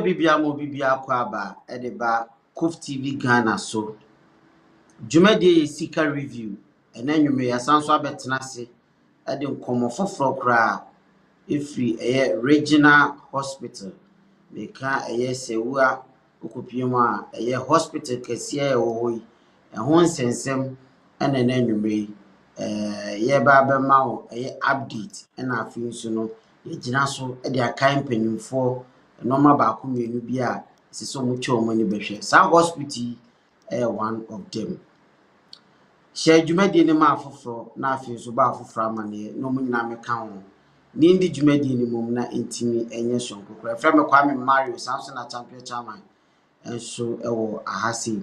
bibia mo bibia kwa ba edeba COVTVGHANA so dwumadi sika review ena nwume ya sanso abetena se ede nkomo foforo kra ifri regional hospital meka Sewua okopiem a hospital kese ewo ho nsensem ena na nwume ye ba be ma wo update ena afi nso no ye gina so ede akan panyimfo normal ba ko mienu bi a siso mu che omani behwe sa hospital one of them share dwumadi ni ma afoforo na afi nso ba afoforo amane no mu nyina meka ho ni ndi dwumadi ni mum na intimi enye sonkokora fra me kwa me Mario Samson na champion chairman enso ewo ahasi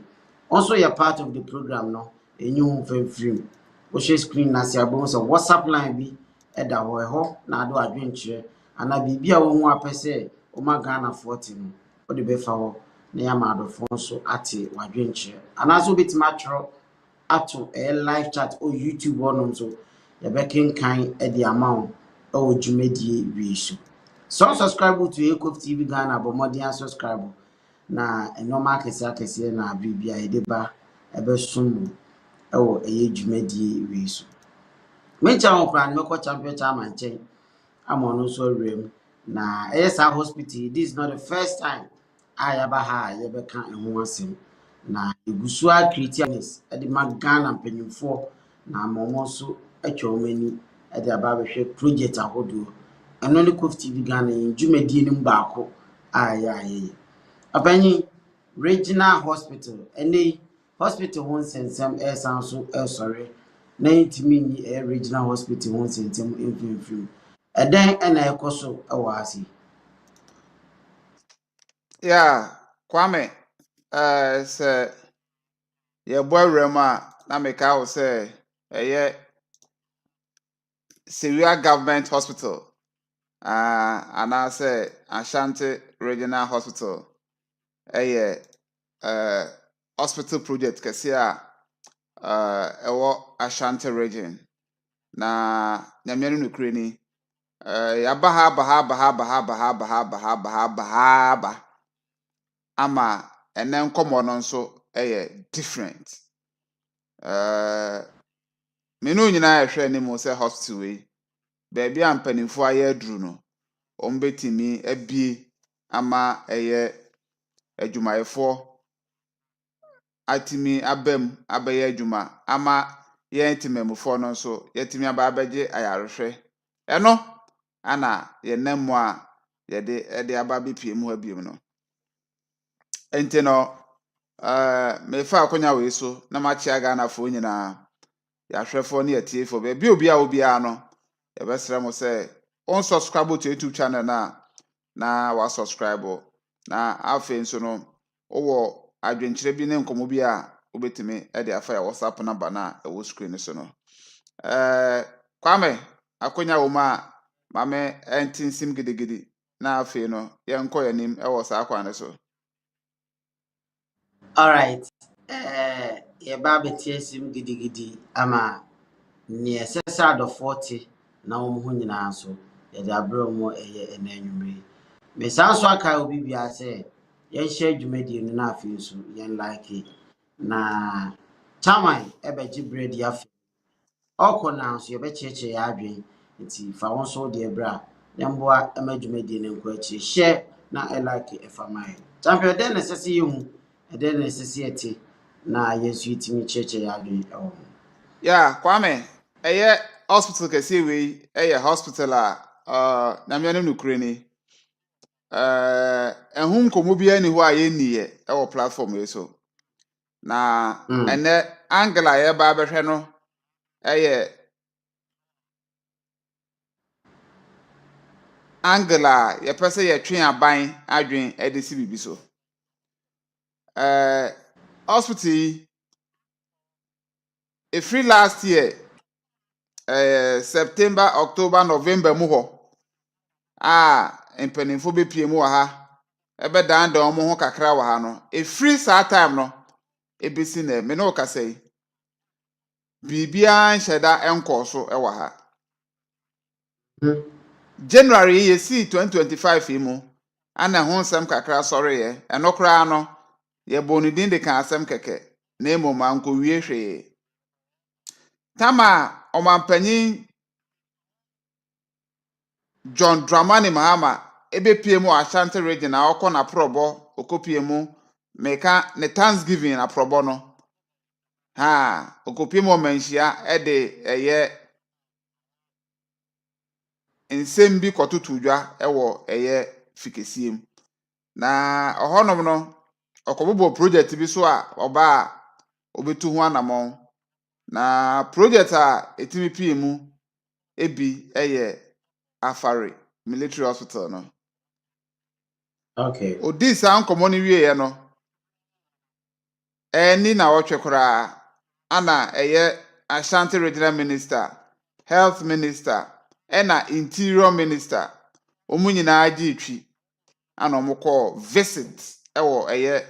also you're part of the program no enyu mfemfrim wo share screen na se abon so WhatsApp line bi eda ho na ado adwenkyere ana bibia wo hu apese o ma Ghana 40 no o de be fa ho na ya ma adofo nso ate wadwenkyere ana so betima atro ato live chat o YouTube onom so ya be kenkan e de amount o dwumadi wi so subscribe to COVTVGHANA bomodian subscribe na normal kese na bibia edeba ebe sum ewo dwumadi wi so mencha won plan meko champion chairman chen amono so rem na esa hospital. This is not the first time ayaba ha yebeka ho asem na egusua creativeness ede magana mpanyimfo na momo so atwa omani ede aba behwe project ahodo eno ne COVTVGHANA dwumadi ni mbaako aye apanyi regional hospital ene hospital won sensem esan so sorry na intimi ni regional hospital won sensem enfimfim eden ena ekoso awasi Yeah, Kwame, say, your boy Rema, na meka wo say, Sewua Government Hospital, and I say Ashanti Regional Hospital, hospital project kese ewo Ashanti region, na nyamenu nukuri ni, yabaha ama ene nkomo no nso different menu nyina ehwe ni mo se hospital we baby ampanimfo aye aduru no ombetimi abie ama adwumayefo atimi abam abaye adwuma ama ye ntimemfo no nso yetimi aba abeje ayarehwe eno ana ye nemu a yede aba bepiem ha biem no ente no mefa akonya we so na machi aga na fo nyina ya hwefo ne atiefo be bi obi a obi a no e besere mo say on subscribe to YouTube channel na wa subscribe na afi nso no owo adwenkyere bi ne nkomo bi a obetimi e de afa ya WhatsApp number na e wo screen so no Kwame akonya wo ma me entinsim gidigidi na afi no ye nko yanim e wo sa akwane so. all right ye ba betiesim gidigidi ama ni esesa do 40 na wo ho nyina so ye de abro mo enanwumre me sanso aka obi bia se ye share dwumadi no na afi so ye like na chairman ebeji bread ya okona so ye be cheche ya adwen nti fa won so de bra yemboa emadwumadi no nko achi share na like efamai champion den nesese yemu eden nesese eti na yesu itimi cheche ya adwen ewo Yeah, Kwame, hospital kesi we hospital na me no nukure ni ehun komo bia ni ho aye niye ewo platform we so na ene angela ye ba behwe no angela ye pese ye twen aban adwen edisi bibi so hospital free last year September, October, November mu ho empanimfo bepie mu wa ha ebe dan da omo ho kakra wa ha no free saa time no ebesi na me no kasai bibia nhyeda enko so e wa ha January ye si 2025 mu ana ho nsɛm kakra sɔre ye ɛno koraa no ye bonu din de kan asɛm kɛkɛ na emom anko wie hwee tama ɔmampanyin John Dramani Mahama ebepie mu Ashanti region na ọkọ na probo okopie mu meka ne Thanksgiving na probo no ha okopie mu Manhyia ede eye nsem bi kototo dwa ewo eye fikesiem na ohonom no okobobo project bi so a oba obetu ho anamon na project a etimi pie mu ebi eye Afari military hospital no. Okay. Odi sa nkomo ni wie ye no. Eni na otwe kora ana eye Ashanti regional minister, health minister, ena interior minister. Omu nyina agi twi ana omukọ visit ewo eye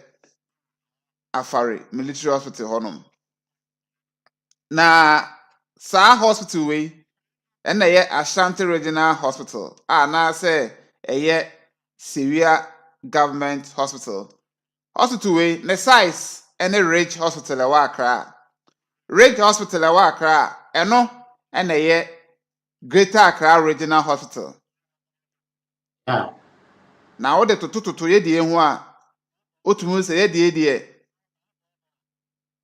Afari military hospital honum. Na sa hospital we ena eye Ashanti regional hospital na say eye Sewua government hospital. Hospital we ne size ene Ridge hospital e wa Accra. Ridge hospital e wa Accra eno ene ye Greater Accra Regional Hospital. Yeah. Na wo de tutu ye die hu a otumu se ye die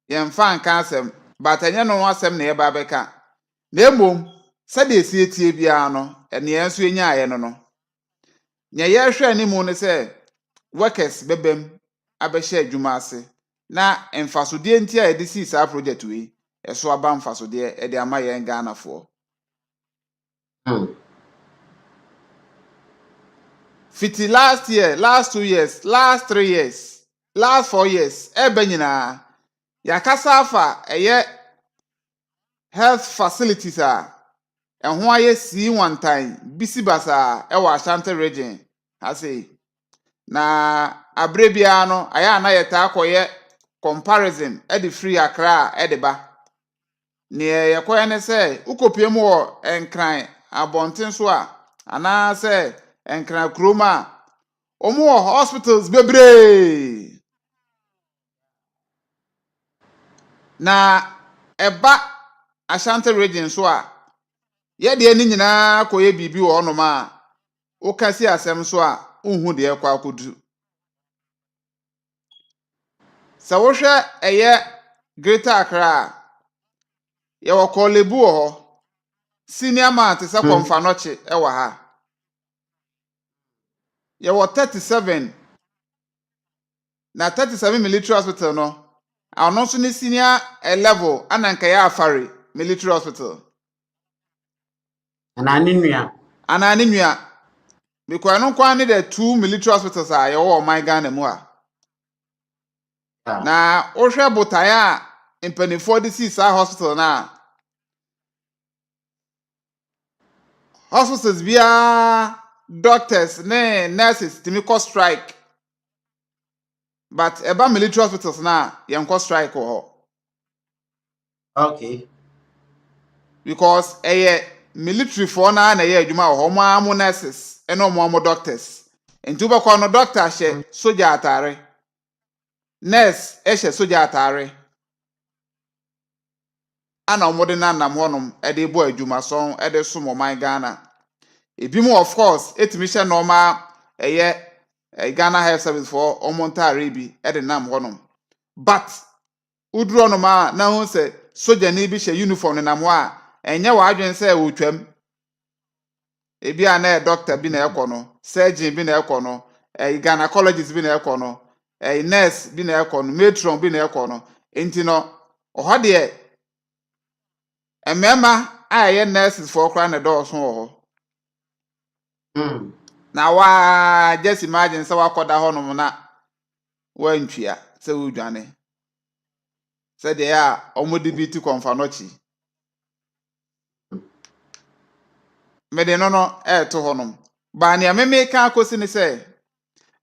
ye mfa nka asem but enye no asem na ye ba beka. Na emom se de esi etie bia no ene ye nso enya aye no. Nya ye hwe animu ne se workers bebem abehye adwuma ase na mfasode nti a yede si sa project we eso aba mfasode e de ama ye Ghana fo. Fiti last year, last 2 years, last 3 years, last 4 years, ebe nyina yakasa afa eye health facilities a ehho aye si one time bisi basa e wa Ashanti region ase na abrebia no aya na yeta akoye comparison e de free Accra e de ba ne yekoye ne se ukopie mu wo enkran abonten so a ana se enkran kroma omo hospitals bebre na eba Ashanti region so a ye de ni nyina koye bibi wo onum a ukasi asem so a unhu de ekwa akodu sa wo hwe eye Greater Accra ye wo kolebu ho senior man te se komfa noche e wa ha ye wo 37 na 37 military hospital no ano so ni senior level ananka ya Afari military hospital anani nua because no kwa ni the 2 military hospitals a ye wo my Ghana mu a na o hwe botaya impenifo de si sa hospital na hospitals bia doctors ne nurses timi ko strike but eba military hospitals na yen ko strike ho. Okay. Because military for na ye adwuma ho mo am nurses eno mo doctors enti be ko no doctor hye soldier atare nurse hye soldier atare ana omode na nam honum e de bo adwuma so e de so mo man Ghana ebi mo of course etimi hye normal Ghana Health Service for omontare bi e de nam honum but uduro no ma na hu se soldier ni bi hye uniform ne nam ho a enye wa adwen se wotwam ebi a na doctor bi na ekono surgeon bi na ekono gynecologist bi na ekono nurse bi na ekono matron bi na ekono enti no oho de emema a nurses for kra na do so ho na wa just imagine se wakoda ho no na wantwia se wudwane se de a omodi bi ti konfa nochi mede no to honum ba ne ameme ka akosi ni se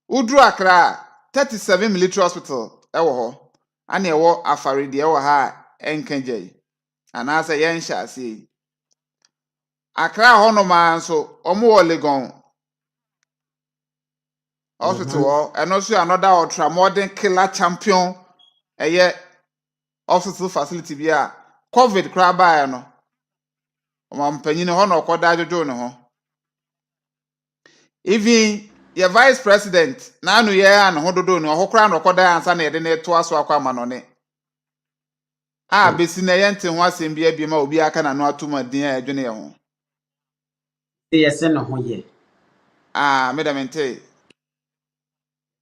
udru Accra 37 military hospital ewo ho ana ewo Afari de ewo ha enkanjai ana se yen hya ase Accra honum anso omo wo Legon hospital and also another ultra modern killer champion hospital facility bi a COVID kra baa no omampanyin ho na okoda jojo ne ho even your vice president na anu ye an ho dodo ne ho kra na okoda ansa na yede na eto aso akwa ma no ne besi na ye nte ho asem bi abia ma obi aka na no atuma din a adwene ye ho yes no ho ye medamente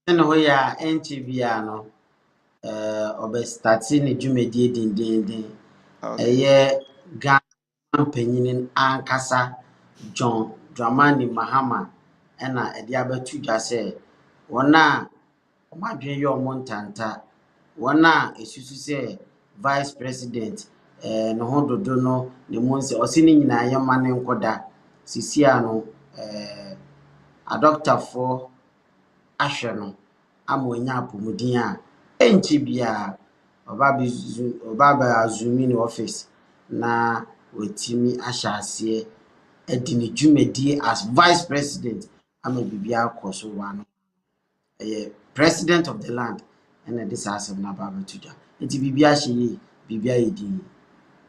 no ho ya enchi bia no obestati ne dwumedie dindindin eye Ghana panyin ankasa John Dramani Mahama na edi abatu dwa se wona omadwen ye omontanta wona esusu se vice president no ho dodo no ne monse osini nyina ye mane nkoda sisia no adoctorfo ahwe no amonya apomudin a enchi bia Obaba zoom in office na wetimi ahyase edi ne dwumedi as vice president ama bibia akoso wano president of the land and this asem na baba tuja enti bibia hye bibia yedi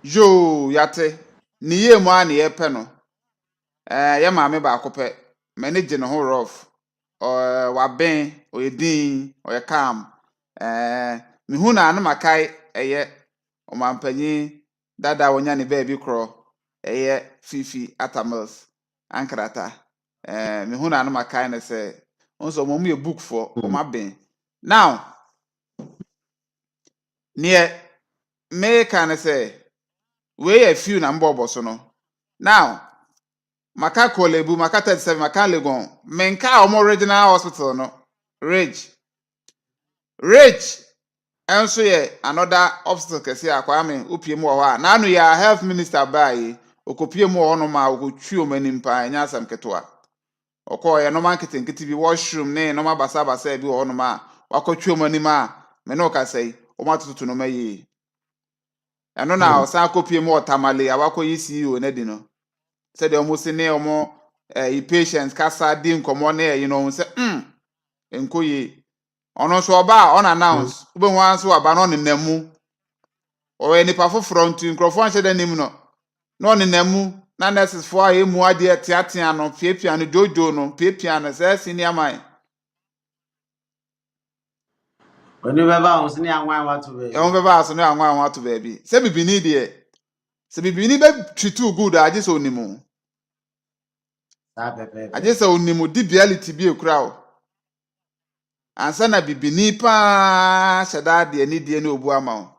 yo yate ni ye mu an ye pe no ye maame ba akopɛ manage no ho rough waben oyedin oyekam mihu na anu makai omampanyin dada wonya ne baabi kro fifi atamils ankrata mihu na anu makai ne se onso mom ye book for omaben now near me kan say we a few na mbobo so no now maka kolebu maka 37 maka legon menka omo original hospital no rage enso ye another hospital kese akwa me opie mu ho a na anu ya health minister bai okopie mu ho no ma okotwi omanim pa anya asam ketoa okoye no man kete bi washroom ne no ma basa bi ho no ma wakotwi omanim a me no ka sei o ma tutu no mayi eno na osan kopie mu otamale awakoyi CEO na di no said almost ne omo patients kasa di nkomo na you know say enkoye ono so oba on announce ube ho anso aba no nenamu o we nipa foforo ntu nkrofo anhye da nim no nenamu na nurses fo a emu ade tiatia no piapia no jojo no piapia no say senior man oni beba on sini anwan watu be e on beba so no anwan watu be bi se bibini de se bibini be tritu good aje so onimu aje se onimu di reality bi ekura o ansa na bibini pa hyeda de ani die na obu ama o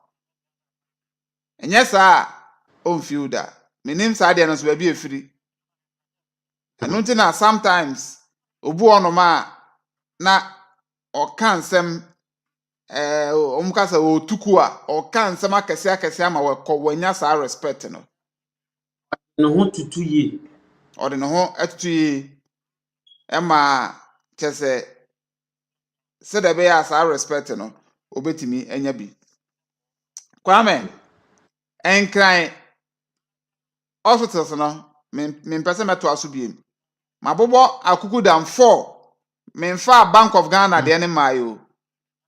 enye sa on fielda menim sa de no so ba bi efiri eno nti na sometimes obu onoma na okansem omkasa otuku a okansem akese ama wanya sa respect no ho tutu ye ode no ho atutu ye ema kese se de be ya sa respect no obetimi anya bi kwame enkran hospitals no me pese meto aso biem mabobo akukudam 4 me mfa Bank of Ghana de ne mayo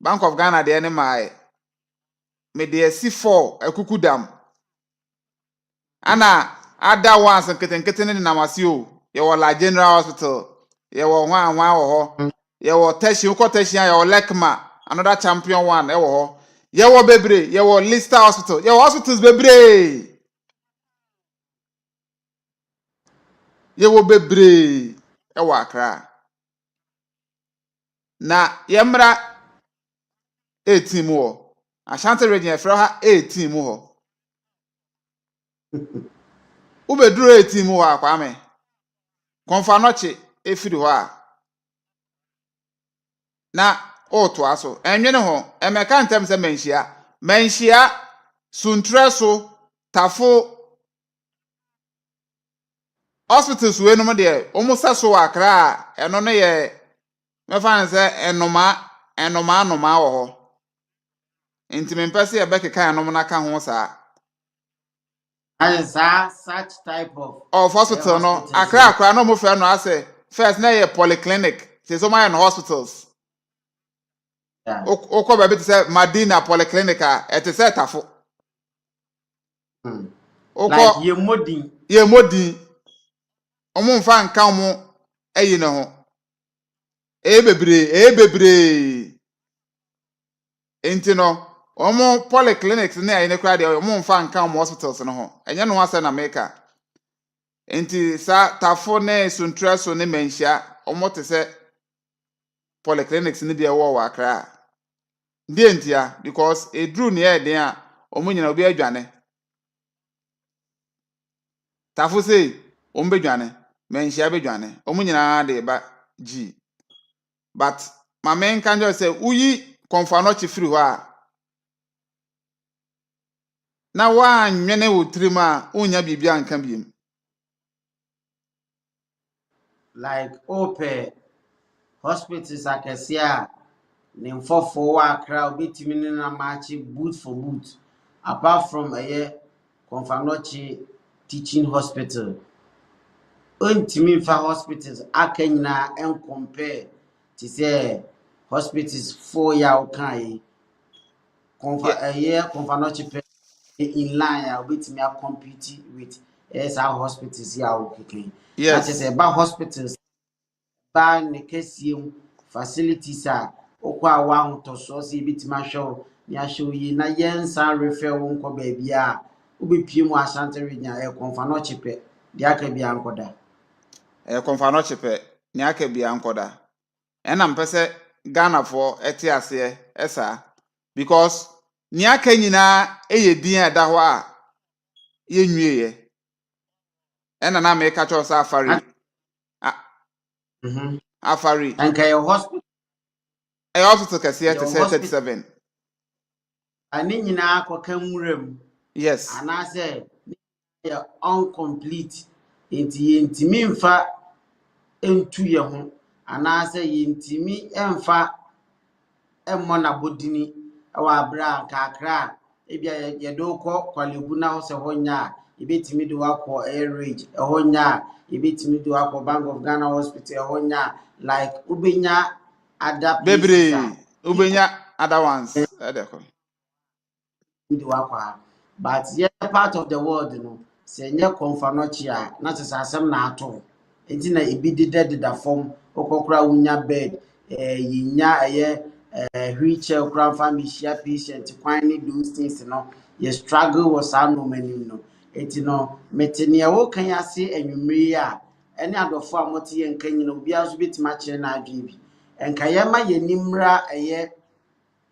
Bank of Ghana de ne mai me de si 4 akukudam ana ada once nkete ne namase o ye wo la General Hospital ye wo hwan wo ho ye wo Tertiary ko Tertiary ye wo Lekma another champion one wo ho ye wo bebre ye wo Lister Hospital ye wo hospitals bebre ye wo bebre e wo Accra na ye mra 18 mu ho Ashanti region efra ha 18 mu ho ubeduru 18 mu ho akwa me konfa noche efiri ho a na oto aso enwene ho emeka ntem se manhyia suntreso tafo hospitals we no mo de omusa so Accra eno no ye mefa nse enoma wo ho enti mempese ye bekeka enom na ka ho sa as such type of hospital no Accra no mo fe no ase first na ye polyclinic so my hospitals. Yeah. Oko baby to say Madina Polyclinica at a set of Like Oko ye modi. ye modi omo fan kan mo eyi ne ho bebre enti no omo polyclinics na ayi ne kra de omo fan kan mo hospitals no ho enye no ase na meka enti sa tafo ne suntraso ne manhyia omo te se polyclinics ne bia wo wa akra di entia because edru ne e den a omo nyina obi adwane tafo sei omo bedwane manhyia bedwane omo nyina de ba g but my main can just say uyi konfanochi free ho a na wa nwene wo trima unya bibia nka biem Like ope hospitals akesia ne mfofo wa akra obetimi ne na match boot for boot apart from Konfanochi teaching hospital ontimi fa hospitals aka nyina en compare to say hospitals 4 ya okan Konfanochi in line obetimi a compete with our hospitals ya okeke na yes say ba hospitals ba ne kesiem facilities a okwa wa hotoso se bitima hwe ni ahwe yi na yensa refer wo nko ba bia obepie mu Ashanti region Konfanochi pe de aka bia nkoda konfanochi pe ni aka bia nkoda ena mpese Ghana for eti ase esa because ni aka nyina eyedin ada ho a yenwieye ena na me ka cho sa afari afari anka your hospital hospital kase te your say hospital 37 ani nyina akoka nwuram yes anase ya incomplete yentimi mfa entu ye ho anase yentimi emfa emmo na bodini wa abra kakra ebia ye do ko kwalebu na ho se honya ebetimi do akọ airage honya ebetimi do akọ Bank of Ghana hospital honya like ubenya other places bebre ubenya other ones edeko do akọ but yeah part of the world no se nye Konfanochi a na se asem na ato enti na ebi deda form okokora unya bed yinya wheelchair kura family share patient kwan ni those things no you struggle was no many no enti no metene wo kan ase anwumre a ene adofo a mote ye nkan nyina obi aso betima kire na adwe bi enka ye ma ye nimra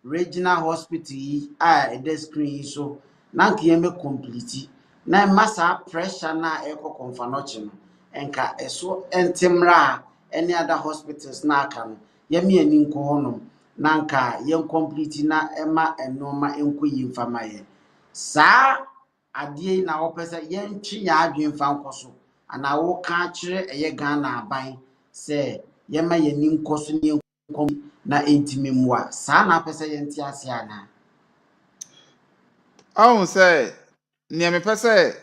regional hospital yi a the screen so na nke ye me complete na massa pressure na Konfanochi no enka eso entimra any other hospitals na aka no ye me ani nko honom na nka ye complete na ema enoma enko yi mfama ye saa ade na wo pese ye ntwi ya adwen fa nkoso ana wo ka kire Ghana aban se ye ma ye ni nkoso ni na entimi mwa saa na pese ye nti ase ana ahun say ne me pese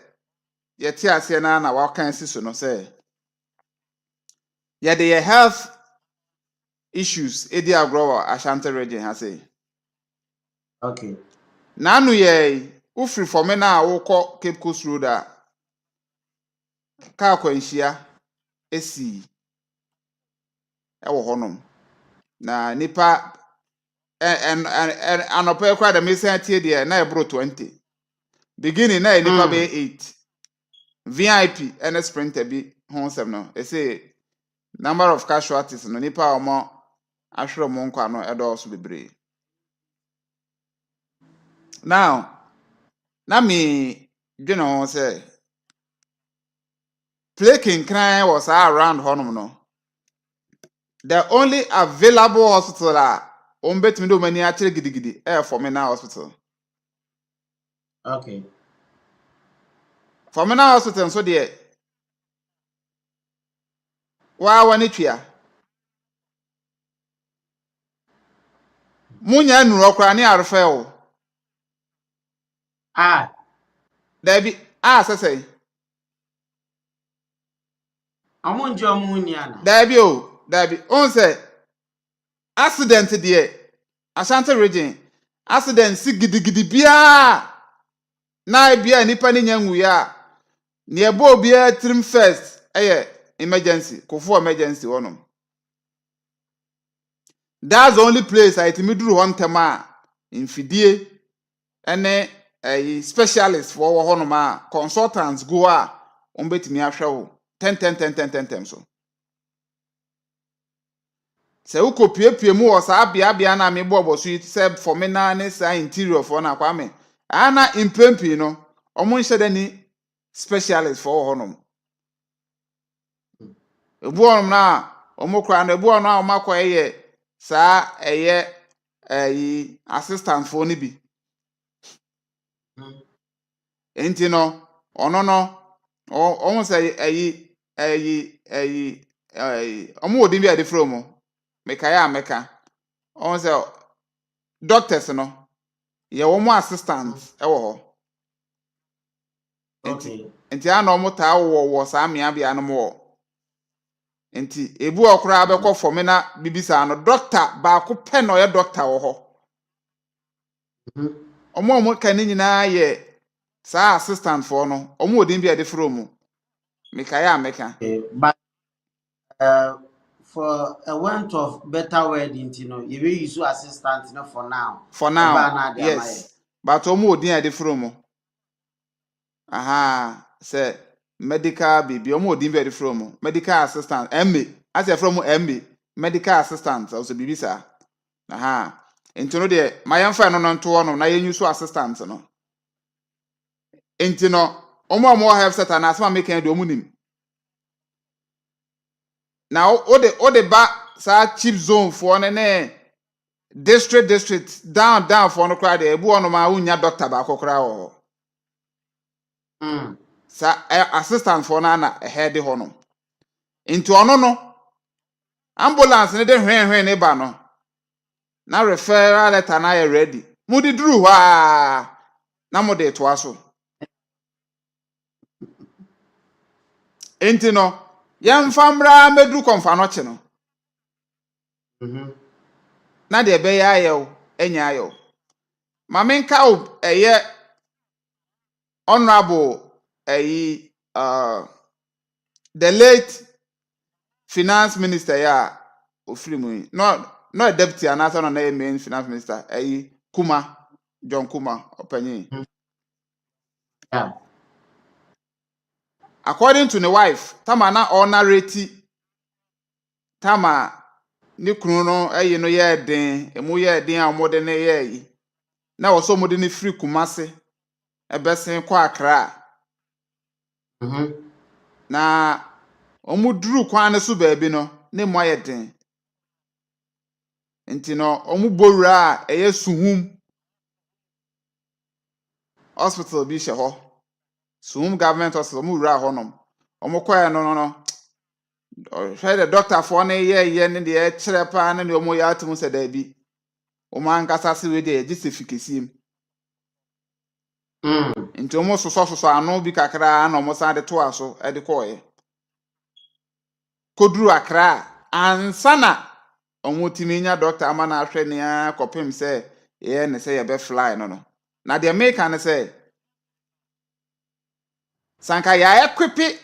ye ti ase na wa kan siso no say ye the health issues edi agro Ashanti region ha say okay nanu ye ufri for me na wokọ Cape Coast Road a ka kwanhia esi ewo honom na nipa anopa kwa da mesan tie de na ebro 20 beginning na nipa be 8 VIP and sprinter bi honsem no say number of casualties no nipa omo ahwere mo nkwa no edo so bebre now na me dwene ho say plaking cry was around honum no the only available hospital betimi do mani akire gidigidi for me now hospital okay for me now hospital so de wa wani twia munya nuru okra ni arfe o dabi sesei amonjo mu ni ana dabi o dabi on say accident de Ashanti region accident si gidigidi bia na bia nipa ni nyanwu ya ne ebo bia trim first emergency kofo emergency wonom. That's the only place I timiduru hon tema infidie ene specialist for honom a consultants go a ombetimi ahwe wo 10 so. Se ukopie mu o sa bia na me bobo so se for me na ne sa interior for na kwa me ana Prempeh no omo nhede ni specialist for honom ebu onom na omo kra na ebu ono a omakwa sa assistant for ni bi enti no ono no omo say omo odin bi ade from meka omo say doctors no ye wo mo assistant ewo ho enti ana omo ta wo sa mia bia no mo enti ebu okra abekọ for me na bibisa no doctor ba ko pe no ye doctor wo ho omo ka ni nyina ye sa assistant for no omo odin bi ade from meka but for a want of better word, you know, you will use assistant, you know, for now. Yes, but omo odin ade from aha say medical baby omo odin bi ade from medical assistant MA as you from MA medical assistant also bibisa aha enti no de mayamfa no nto no na yenyu so assistant no enti no omo health center na asema make de omunim na ode ba sa chief zone for ne district down for no crowd ebu ono ma unya doctor ba kokora wo sa assistant for na head ho no enti ono no ambulance ne de hwen ne ba no na referral letter na ye ready mudi duru ha na mode to aso enti no yemfamra medu konfa no che no na de be ya ayo enya ayo mamenka o honorable the late finance minister ya ofirimu no a deputy and also no main finance minister John Kuma opanyi Yeah. According to the wife tama na honorate tama ni kunu no no ye den emu ye den amode ne ye na wo so mode ne free Kumasi ebesen kwa Accra na omuduru kwa ne so baabi no ne mo ye den enti no omubowura suhum hospital bi she ho suhum government hospital omubowura ho nom omukwae no hwɛ the doctor for ne ye ne de kire pa ne omo ya atum se da bi o man kasa se we de justification enti omo soso ano bi kakra na omo san de to aso e de koye koduru Accra ansana omo timinya doctor ama na ahwɛ ne akopem se ye ne se ye be fly no na de make an se sanka ya equipe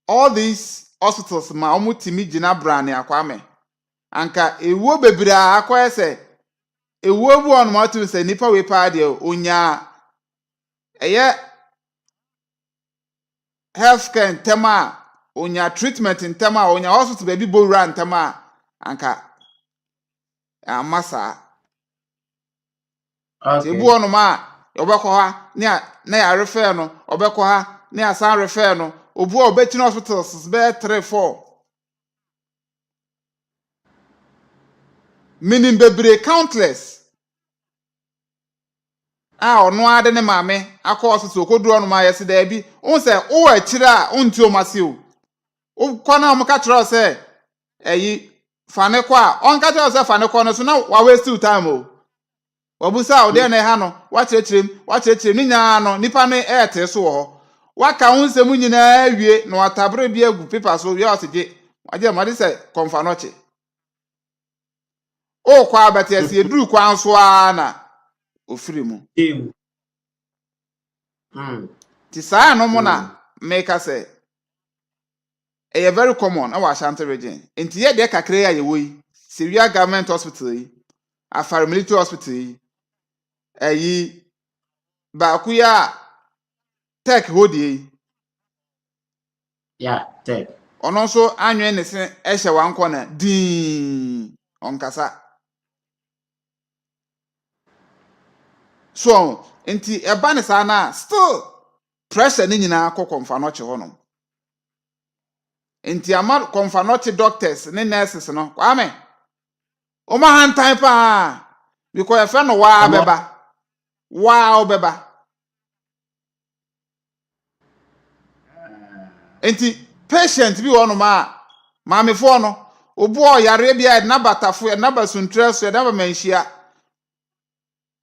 all these hospitals ma omo timi gina brand akwame anka ewo bebira akwa se ewo bu on ma tu se nipa we pa de onya healthcare ntema onya treatment ntema onya hospital baby bowura ntema anka amasa Okay. ebu on ma obekọ ha na ya refer no obekọ ha na ya san refer no obu obetini hospitals be 3-4 meaning bebre countless ono ade ne maame akọ hospital koduru on ma yesi da bi on se o akira onti o mase o kwana o ka tro se fane kwa on ka tro se fane kwa no so na wa waste time o wabusa o de na ha no wa chirechirem ni nya no nipa ne ete so ho waka unsem nyina awie na watabre bi agu paper so wi osije waje ma de se konfa no che o kwa betes ye duru kwan so na ofiri mu ti saa no mo na make say e very common na wa Ashanti region enti ye de kakra ya ye woyi Sewua government hospital yi Afar military hospital yi ayi ba ku ya tech hodi yeah tech ono so anwen ne se ehye wanko na din onkasa so enti eba ne saa na still pressure ni nyina akọ no che honom enti ama no che doctors ne nurses no kwame o ma hantan pa because efe no wa beba enti patient bi wono ma me fo no obu o yare bia na batafo na basuntraso na ba manhyia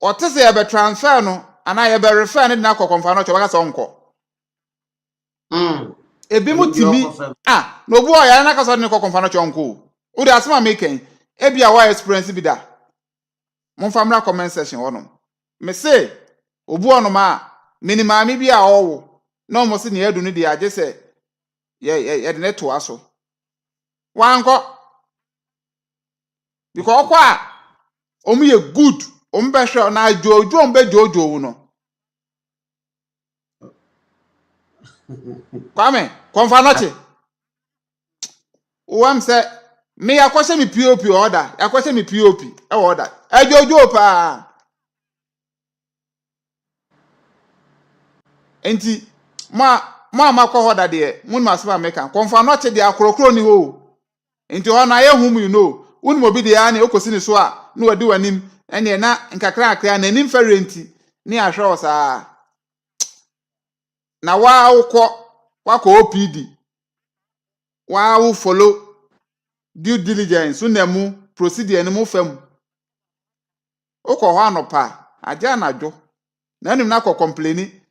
otese ye be transfer no ana ye be refer ne na akọ no che waka so onko ebi mutimi na obu o yare na kaso ne akọ no che onko o de asema meken ebi a wa experience bi da mon famra comment section wono me say obu ono minimami bi a owo no mo se ne adu ne de age se ye de ne to aso wanko because kwa omu ye good omu be hwe na jojo ombe jojo no kwame konfa noche uwam se me yakwose mi POP order yakwose mi POP e order jojo pa enti ma makọ order de mun masaba meka konfa noche de akrokro ni ho enti ho na ye hum you know unu obi de ya na okosi ni so a na wadi wanim ene na nkakra akra na nim ferenti ni ahwe osa na wa wakọ OPD wa follow due diligence unemu procedure ni mu fam okọ ho anopa aja na dwo na nim na akọ complaini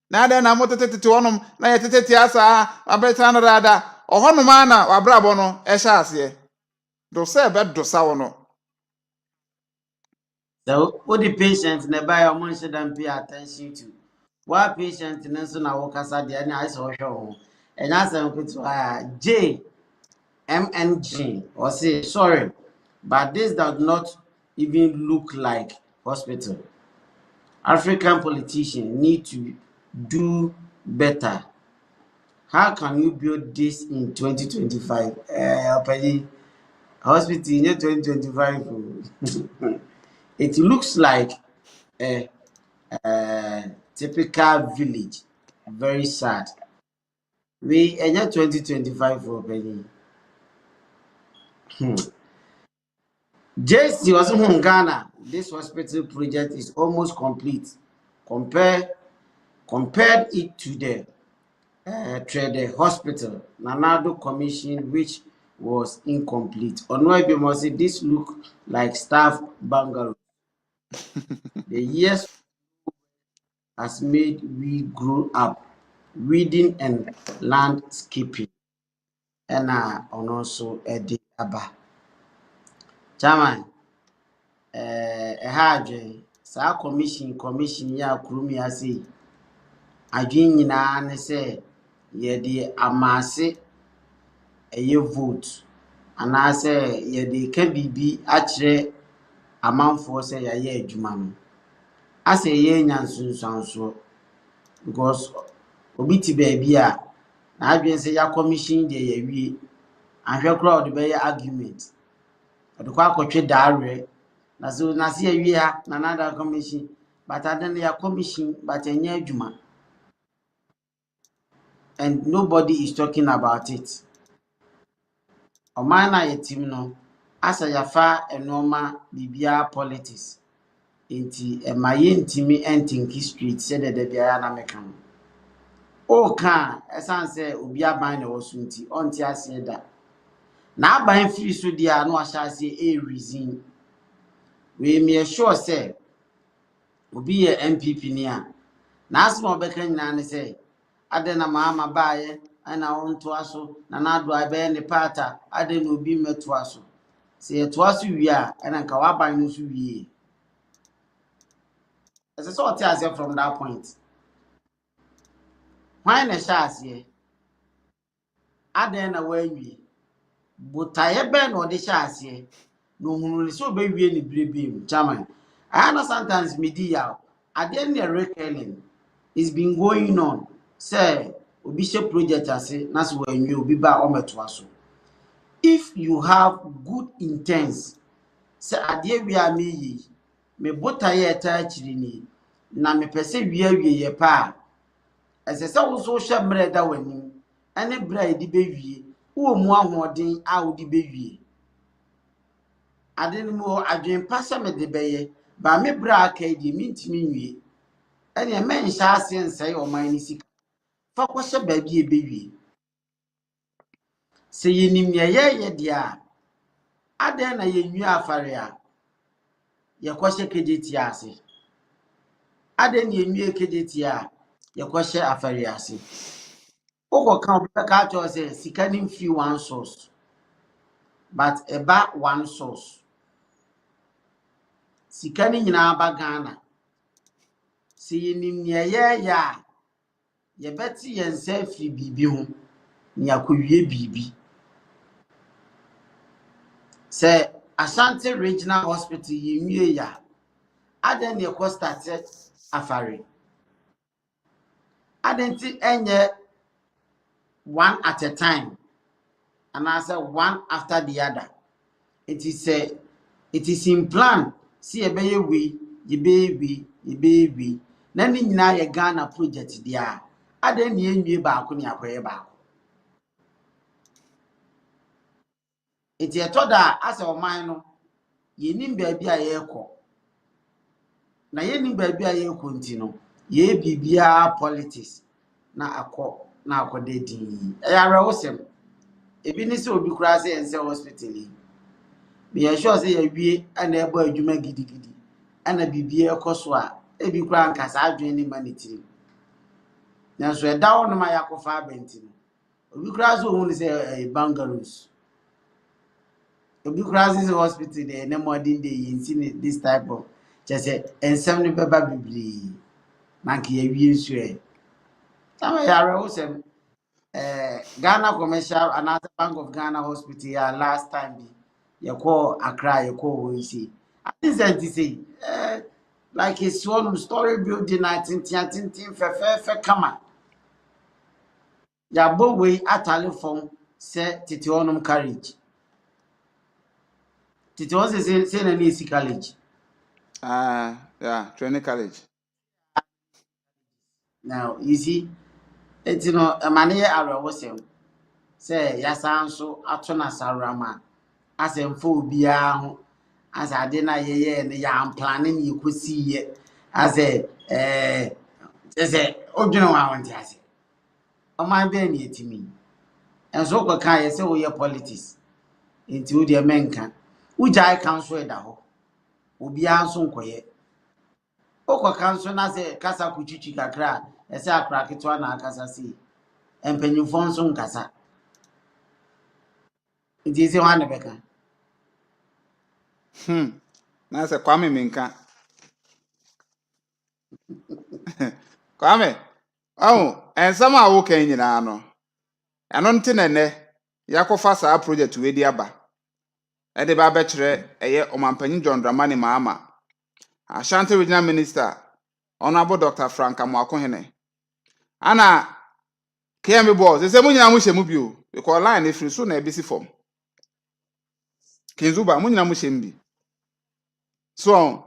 na ada na motetete wonom na yetetete asa abeta na rada ohonom ana wabrabo no ehya ase do se be do sa wono so what the patient na buy your money should pay attention to what patient na so na wokasa de na iso hwe ho enya asem kutu JMNG or say sorry but this does not even look like hospital. African politicians need to do better. How can you build this in 2025? Hospital in 2025. It looks like a, typical village. Very sad. We in 2025 for Penny. JC was in Ghana. This hospital project is almost complete. Compared it to the Trade Hospital, Nanado Commission, which was incomplete. Onoibe must say this look like staff bungalow. The years has made we grow up reading and landscaping. And also Eddie Abba. Chairman, sa commission ya kurumi ya say adwin nyinaa ne say ye de amase eye vote anaasɛ yɛde ka bibi akyerɛ amanfoɔ sɛ yɛayɛ adwuma no asɛ yɛ nya nsonsansoɔ because obi ti baabi a na adwen sɛ ya commission deɛ yɛwie ahwɛ koraa ɔde bɛyɛ argument ɔde kɔ akɔtwe daarɛ na sɛ yɛwie ha na nada commission but adan ya commission but ɛnyɛ adwuma and nobody is talking about it. Ɔman na yɛtim no asa yafa enoma bibia politics enti ma yɛntimi entinki street sɛ dede bia na meka no o ka esan sɛ obi aban na wɔso nti ɔnte ase da na aban firi so dia na wahya ase reason we me sure sɛ obi yɛ MPP ni a na asema obeka nyina ne sɛ ade na maama baaye ana onto aso na nado abe ne pata ade no obi meto aso Se ye to aso wie a ena nka waban no so wie. Ese so oti ase from that point. Why na sha ase? Aden na wanwie. Botaye ben no de sha ase. No hunu so be wie ni brebem chairman. I know sometimes media ade na recurring. It's been going on. Say obi she project ase na so wanwie obi ba ometo aso. If you have good intents, say ade wi a meyi me botaye eta akiri ni na me pese wi awie ye pa ese se wo so hwe mre da wani ene bra edi bewie wo mu ahoden a wo di bewie ade ni mo adwen pa se me de beye ba me bra aka di mintimi nwie ene me nhya ase nse o man ni sika fa ko hye ba bi e bewie se yenim ye dia ade na ye nwie afare a ye ko hye kejeti ase ade na ye nwie kejeti a ye ko hye afare ase oko kan ka to say sika nim fi one source but eba one source sika ni nyina ba Ghana se yenim ne ya ye beti yense fi bibi ho ni akowie bibi se Ashanti Regional Hospital yenwie ya aden ne ko start afare aden ti enye one at a time and I say one after the other. It is in plan. See a baby we, ye baby. Nani nyina ye Ghana project dia. Ade ni enwie ba ko ni akoye ba. Iti etoda asa o man no ye nim ba bia ye kɔ. Na ye nim ba bia ye kɔ nti no ye bibia politics na akɔde din. Eyare wosem. Ebi ni se obi kura se ense hospital yi. Me sure say ye wie ana ebo adwuma gidigidi ana bibie ekoso a ebi kura nkasa adwen ni manitiri na so eda wo no ma yakofa abenti no obi kura so hu ni say bungalows obi kura say hospital dey na modern day yinsi ni this type of say ensem ni beba bibli na nke ye wie nso e tama yare wo sem Ghana Commercial another Bank of Ghana Hospital ya last time bi you call Accra, you call Osei. I think say like a one story building 19 fe kama. Ya bo we atale form say titi onum carriage. Titi on say na ni college. Yeah, training college. Now, you see, it's no a mania ara wasem. Say yasanso atona sarama. Asemfo bia ho as ade na ye ne ya planning ye kwesi ye as say odwene wa wonti ase o man be na etimi enso ko kan ye say wo ye politics enti wo de menka wo jai council e da ho obi anso nkoye o ko council na say kasa kuchichi kakra e say akra ketwa na akasa si empanyimfo nso nkasa enti say wan beka Na se Kwame Minka. Kwame. Oh, and some are working in ano. Ano nti nene yakofa saa project we di aba. E de ba bekyere eye omampanyin John Dramani Mahama. Ashanti Regional Minister Honorable Dr. Frank Amwakohene. Ana KMB boss, se mu nyina mu hye mu bio. Because line e free so na ebisi form. Kinzuba mu nyina mu hye mbi. So,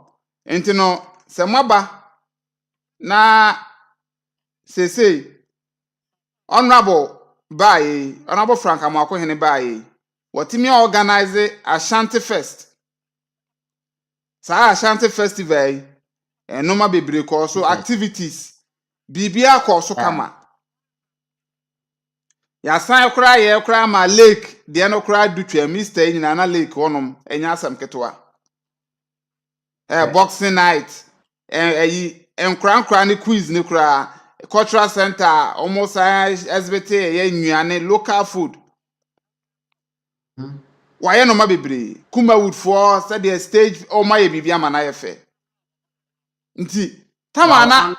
enti no se maba na sese Honorable Frank Amwakohene bae. Watimi organize Ashanti Fest. Sa Ashanti Festival enoma bebre ko so activities bibia ko so kama. Ya san kra ye kra ma lake de no kra dutwa Mr. nyina na lake wonom enya asam ketwa. Boxing night enkra ne quiz ne kra cultural center almost SBT ye nnuane local food. waye no ma bebre kuma woodfo said the stage o ma ye bibia ma na ye fe nti tamana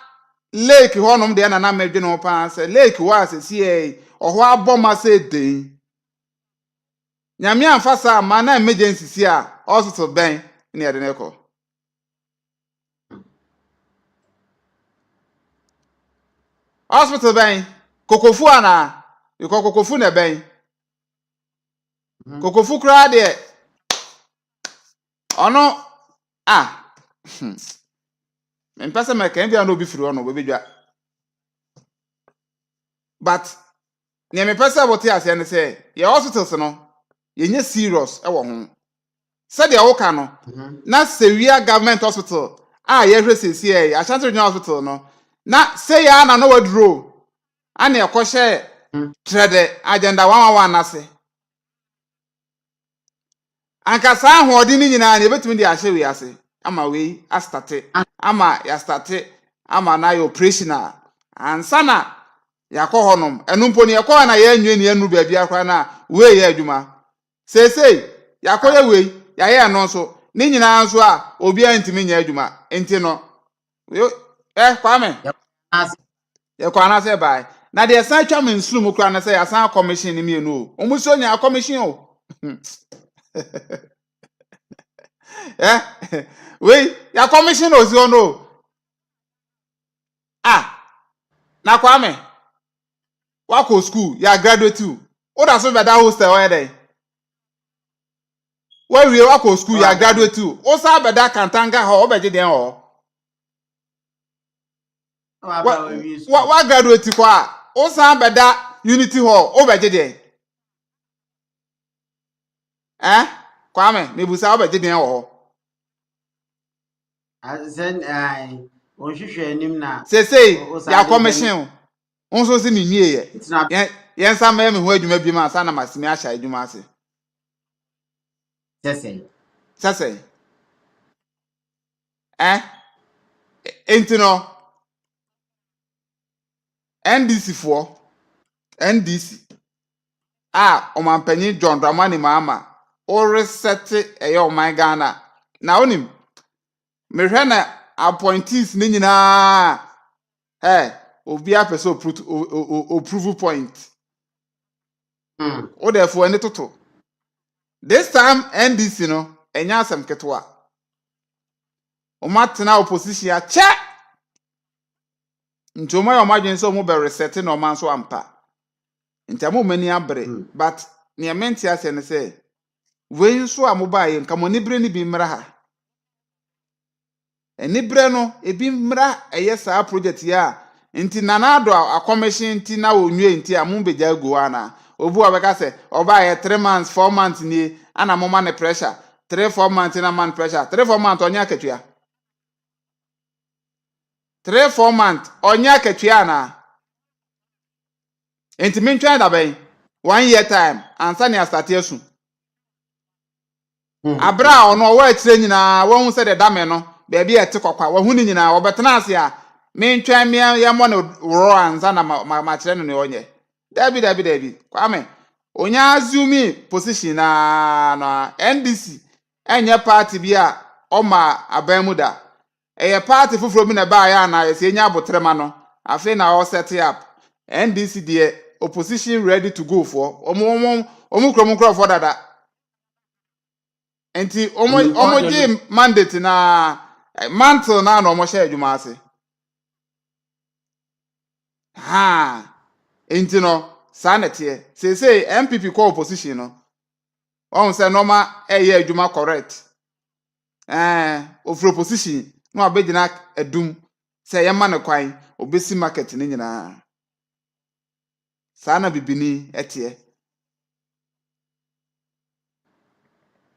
lake honom de na medwe no pa se lake wa se sie oho aboma se den nyame amfasa ma na emergency si a hospital ben ne de neko hospital ben kokofu ana kokofu na ben kokofu kra de ono mpese me kan bia no obi firi ono bebedwa but ne me pese abote ase ne se ye hospitals no ye nye serious e wo ho se de wo ka no na Sewua government hospital ye hwesesi Ashanti Regional Hospital no na se ya na no waduro ana e kohye trade agenda 111 na se anka sa hoodi ni nyina na ebetumi de ahye wi ase ama we astate ama ya starte ama na yo operational ansana yakọ honom enumpo ne yakọ na ya anwe ne anu baabi akwa na we ye adwuma sesei yakọ ye we ya ye no nso ni nyina nso a obi antimi nya adwuma enti no kwame yakọ ana se bai na de san twa mensuru mu kra na se ya san commission ni mienu o omuso nya commission o we ya commission o si ono na kwame wako school ya graduate too o da so be da hostel where dey we wako school ya graduate too o sa be da kantanga ho o be je den ho wa graduate kwa o sa be da unity hall o be je den kwame mebusa o be je den ho Then onhwehwe anim na sesei ya commission onso si ni nie ye yen sa ma me ho adwuma bi ma sa na masimi ahya adwuma ase sesei entino NDC omampanyi John Dramani Mahama o reset oman Ghana na onim mehwe na appointees ni nyina obi apeso approve point o therefore any toto this time NDC no enya asem ketwa o matena opposition a che ntoma yo madwen so mo be reset no man so ampa ntamo mani abre but ne menti ase ne say we nso amobaye nka mo nibre ni bi mra ha enibre no ebi mra eye saa project ya nti nanado a commission nti na onwe nti amon beja go ana obu abeka se obaye 3 months 4 months ni ana mo man pressure 3-4 months na man pressure 3-4 months onya katua 3-4 months onya katua na enti mentwa da ben 1 year time ansa ne start asu abra ono wa akire nyina won se de dame no beebi ete kokwa wa huni nyina wo betena ase a mentwa me ya mo no woro ansa na ma kire no ne onye dabi kwame onya azumi position na NDC enye party bi a oma abamuda eye party fufuro bi na ba ya na ese nya abotrema no afi na all set up NDC de opposition ready to go for omu kromukro for dada enti omo je mandate na mantle na no mo share adwuma ase enti no sanete say MPP ko opposition no on say normal eye adwuma correct of opposition no abegina adum say yema ne kwan obesi market ni nyina sana bibini etie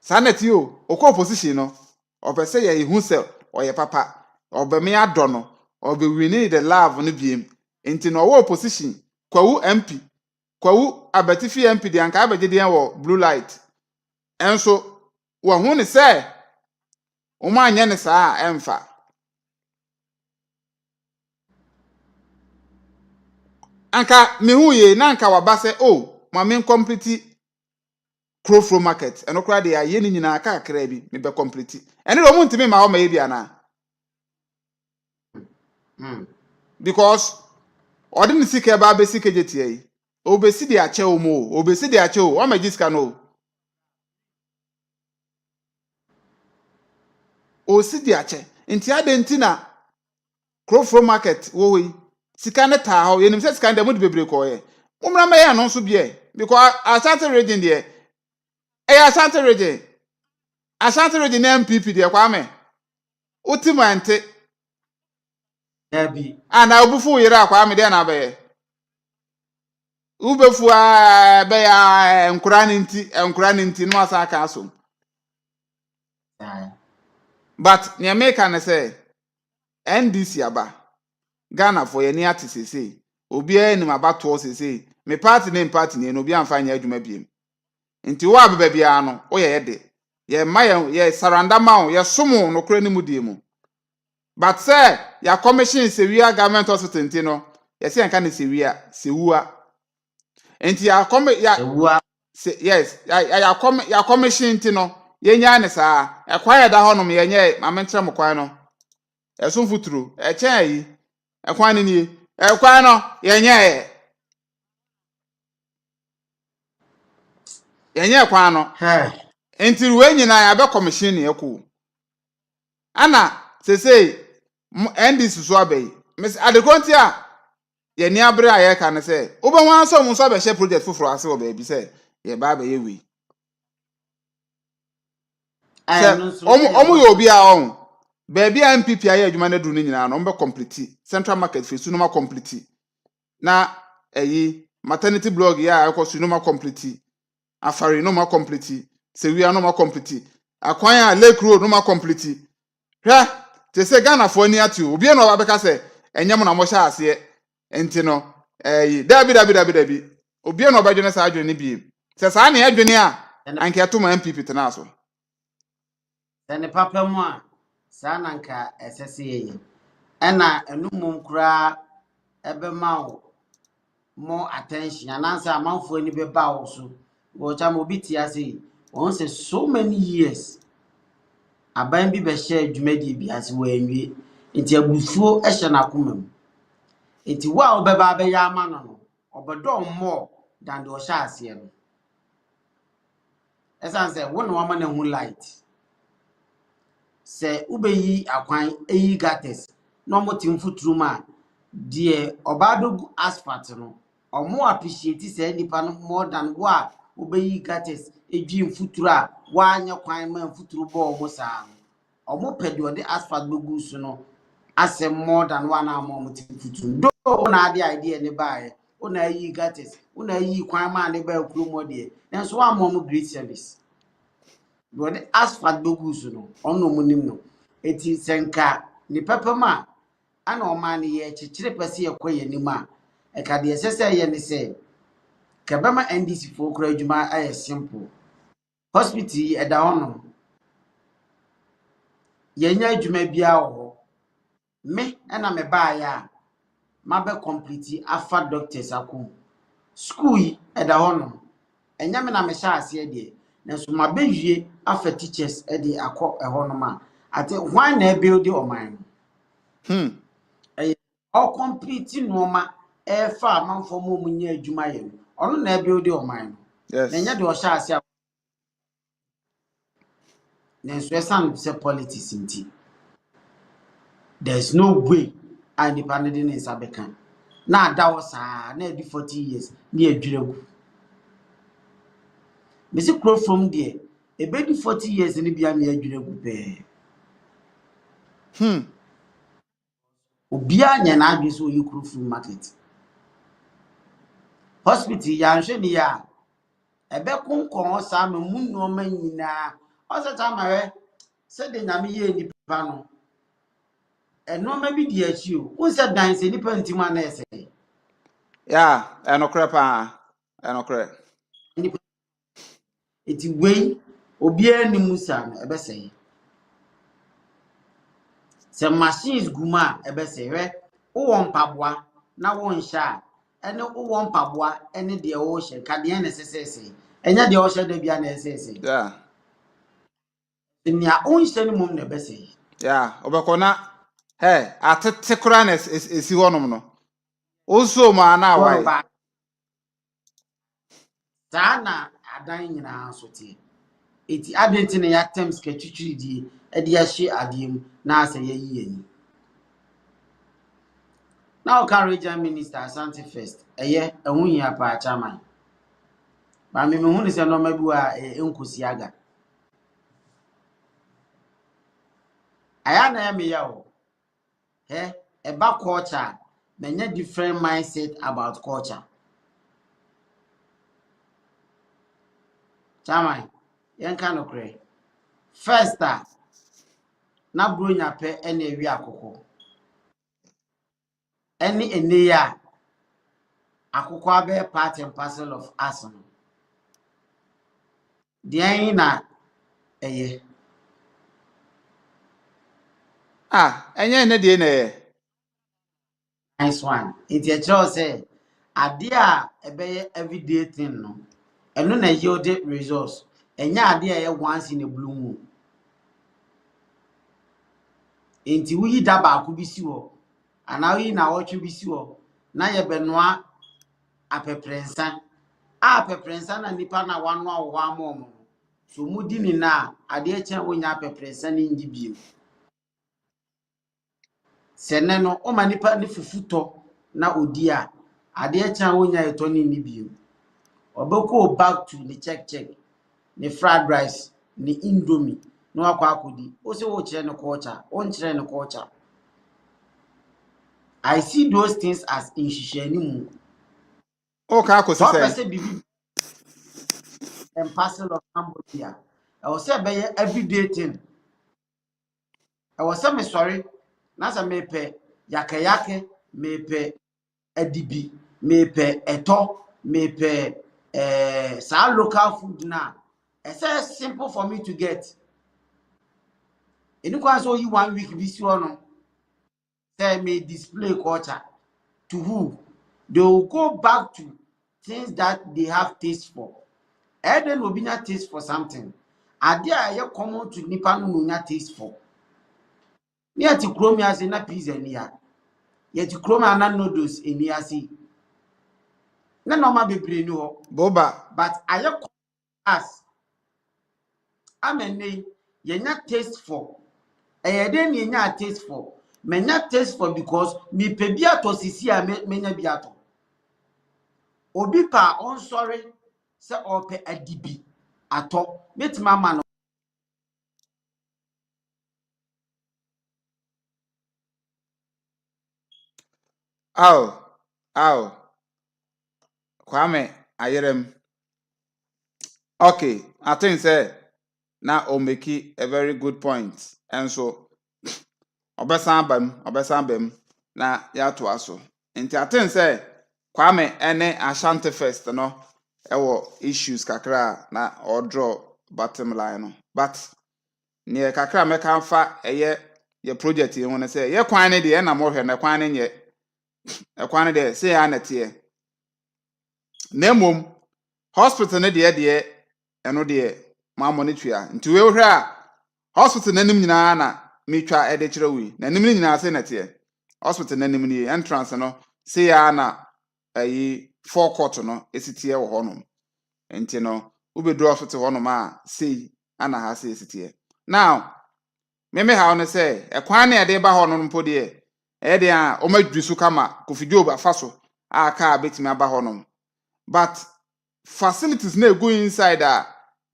sanete o okọ opposition no opese ye hu se oye papa obeme ado no obe wini the love no biem enti no wo opposition kwawu MP kwawu abatifi MP de anka abegide wo blue light enso wo hu ne se o ma anya ne saa emfa anka me hu ye na anka waba se ma me complete Crowflow market and okra de aye ni nyina aka akra bi me be complete ene ro muntimi ma o ma ye bia na because odin sika ba be sika jetie yi obesi de ache o mo obesi de ache o ma jiska no o si de ache nti ade nti na Crowflow market wo we sika ne ta ho yenim se sika ndem de bebre ko ye umra ma ye no so bia because Ashanti region de Ashanti region na MPP de kwa me utimante Dabi. ana obufu yira akwa me de na be ubefu be ya nkura ni nti no asa aka aso but ne make na say NDC aba Ghana for ye ni atisese obi a ni mabato sese me party ni no bi amfa nya adwuma biem nti wo abeba bia no wo ye de ye ma ye saranda ma ye somo no kura ni mudie mu but say ya commission Sewua government hospital nti no ye se enka ni Sewua nti ya Sewua. yes ya commission nti no ye nya ne saa ekwa ya da honom ye nya ma mentre mo kwan no eso futuro e chen yi ekwan ni ekwan no ye nya ye nya ekwan no nti ruwe nyina ya be commission ne ekwo ana sesei NDC so abai miss adekonti a ye ni abre a ye ka ne se obanwa so mo so abehye project foforo ase wo ba bi se ye ba ba ye wi se omo ye obi a on ba bi MPP aye adwuma na duru ni nyina no mbe complete central market fesu no ma complete na eyi maternity blog ya akosu no ma complete afari no ma complete Sewua no ma complete akwan a Lake Road no ma complete hwe te se Ghana fo ni atu obi na obabeka se enyem na mo sha ase enti no dabi obi na obadwene sa adwene bi se sa na adwene a anke ato ma MPP tena so ene papa mu a sa na nka esese ye ena enumum kura ebe ma wo more attention anansa amanfo ni be ba wo so wo cha mo biti ase won say so many years aban bi be share adwumadi bi ase wo anwie nti abufuo ehye na komam nti wa obeba be ya ama no obodo more than the osha ase no esan say wo no ama na hu light say ubeyi akwan eyi gates no motim futuru ma de obadogu asphalt no omo appreciate say nipa no more than wa ubeyi gates edwi mfuturu a wa anya kwan ma mfuturu bo omo saa omo pede ode asphalt begu so no ase more than one am omo tim futuru do na ade idea ne bae una yi gates una yi kwan ma ne ba kuro mo de enso wa omo great service ode asphalt begu so no ono mo nim no eti senka ni pepema ana omani ye chichire pese ye koye nima e ka de sese ye ne se kabama NDC fo kura adwuma aye simple hospital e da hono ye nya adwuma bia wo me na me ba ya ma be complete afa doctors akom school e da hono enya me na me sha ase de na so ma be wie afa teachers e de akọ e hono ma ate why na build the oman all complete normal e fa amanfo mo munye adwuma ye no ono na build oman yes na nya de o sha ase na so esan se politics nti there's no way independent in Sabekan na da wo sa na di 40 years ni adwiregu me se crow from there e be di 40 years ni bia me adwiregu pe obi anya na adwe so yi crow from market hospital ya nhwe ni ya ebe konkon sa me munno ma nyina o se ta ma we se de nyame ye nipa no eno ma bi di achi o won se dan se nipa ntima na ese ya enokre pa enokre nipa eti wei obi ani musa na ebe se se machines guma ebe se we wo mpaboa na wo nsha ene wo mpaboa ene de wo hye kade ene sesese enya de o hye da bia na esese Yeah. nya on hye ni mum na bese Yeah, obekona hey, atete kura na esi honom no. Also ma na wono why. ba na adan nyina so tie eti adenti ne ya terms ka twitwiri e de ya hye adiem na ase ye yi now can regional minister Ashanti first eye ehun ya pa chairman ba me hu ni se no ma bi a enkosi aga aya na ya me ya o eba culture menya different mindset about culture chairman yen kan okre first na bronya pe ene ewi akoko ene ene ya akoko abe part and parcel of us no de na eye Enye ne de na nice one it a choose say ade a ebe everyday thing no eno na yield results enya ade a once in a blue moon enti wuyi da ba ko bi si wo ana wuyi na wotwe bi si wo na ye benoa apeprensa apeprensa na nipa na wano a wo amomo so mudi ni na ade a chen wonya apeprensa ni ngi bi sene no o ma nipa ni fufuto na odi a ade a chen wonya eto ni ni bi obeko back to the check the fried rice the indomie no akwa akodi o se wo kire ne culture o nkire ne culture I see those things as in shishanimu o ka akosi so say. person bibi and parcel of Cambodia I will say be everyday thing I will say me sorry na say me pe yakayake me pe adibi me pe eto me pe sa local food na it's so simple for me to get. Any kwa so you 1 week bisi ono say me display culture to who they will go back to things that they have taste for. Eden will be not taste for something. Ade a ye common to nipa no nya taste for. Ni ati krom ya se na pizza ni ya. Ye ti krom na noodles eni ase. Na normal bebre ni ho. Boba. But aye as amene ye nya taste for. Eden ye nya taste for. Me nya taste for because mi pe bi ato sisi a me nya bi ato. Obi pa on sorry se ope adibi ato. Metima ma no Ow. Kwame ayerem. Okay, I think say na o make a very good point. And so obesan bam na ya to aso. Nti I think say Kwame ene Ashanti first no ewo issues kakra na or draw bottom line no. But near kakra me kan fa ye project ye wona say ye kwan ne de na mo hwe na kwan ne nye e kwan de say ya na tie. Na mom hospital ne de eno de ma monitor nti we hwe a hospital nanim nyina na metwa ede kire wi nanim nyina se na tie hospital nanim ni entrance no se ya na ayi forecourt no esitie wo honom nti no ubedu hospital honom a sei ana ha se esitie now meme ha ono se ekwan na ede ba honom mpo de ede a o madwi su kama kofijob afaso aka betimi aba honom but facilities na go inside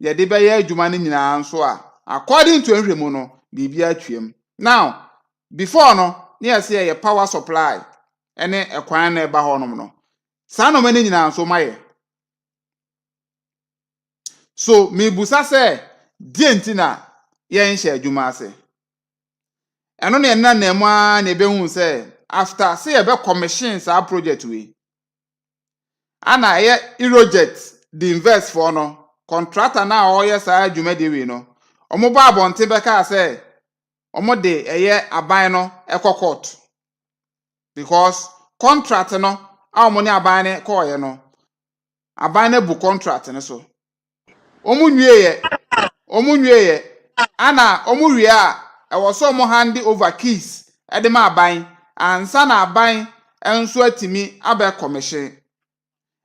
ye de be ye adwuma no nyina nso according to nhwemu no bibia atwem now before no na say ye power supply ene ekwan na eba honom no sa no mani nyina nso maye so me busa say die ntina ye nhye adwuma ase eno ne na na mu a na ebe hu say after say ye be commission sa project we ana ye iroject the invest for no contractor na oye sa adwuma de we no omo ba abonte be ka say omo de eye aban no ekokot because contract no a omo ne aban ne ko ye no aban na bu contract ne so omunwie ana omuwie a ewo so mo hand over keys ede ma aban ansa na aban enso atimi abe commission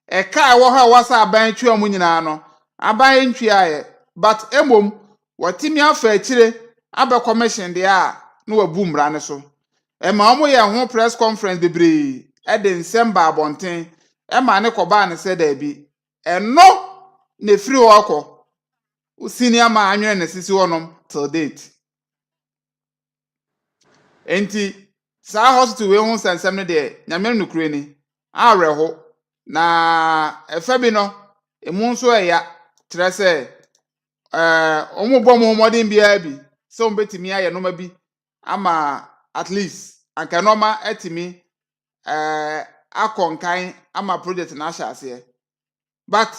eka ewo ha wasa aban twa mu nyina no aban ntwa ye but emom watimi afa akire abe commission de a no wabu mra ne so ema omo ye ho press conference bebre ede nsem abonten ema ne koba ne se da bi eno na firi ho senior ma anwere na sisi wonom till date enti sa hospital we hu sansam ne de nyame nukure ni awerho na efa bi no emu nso eya kire se omubo mo modern bia bi so mbetimi aye no ma bi ama at least anka normal etimi akonkan ama project na ahase but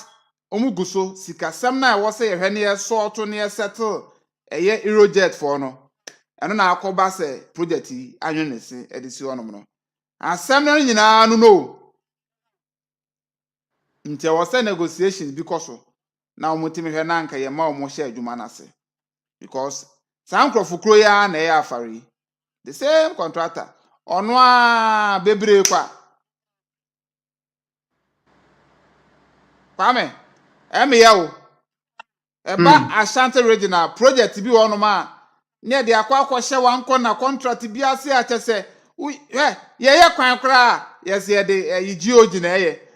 omuguso sikasem na wo se yehwe ne sort ne settle eye Eurojet for no eno na akoba se project yi anwenese edisi onom no asem no nyina no nti wo se negotiations because na omutimi hwe na nka ye ma omo hye adwuma na se because sankrofukro ya na ye afari the same contractor ono a bebre kwa Kwame ya eba Ashanti regional project bi wono ma ne de akwa hye wanko na contract bi ase a chese ye kwan kra yes ye de yigi ogi na ye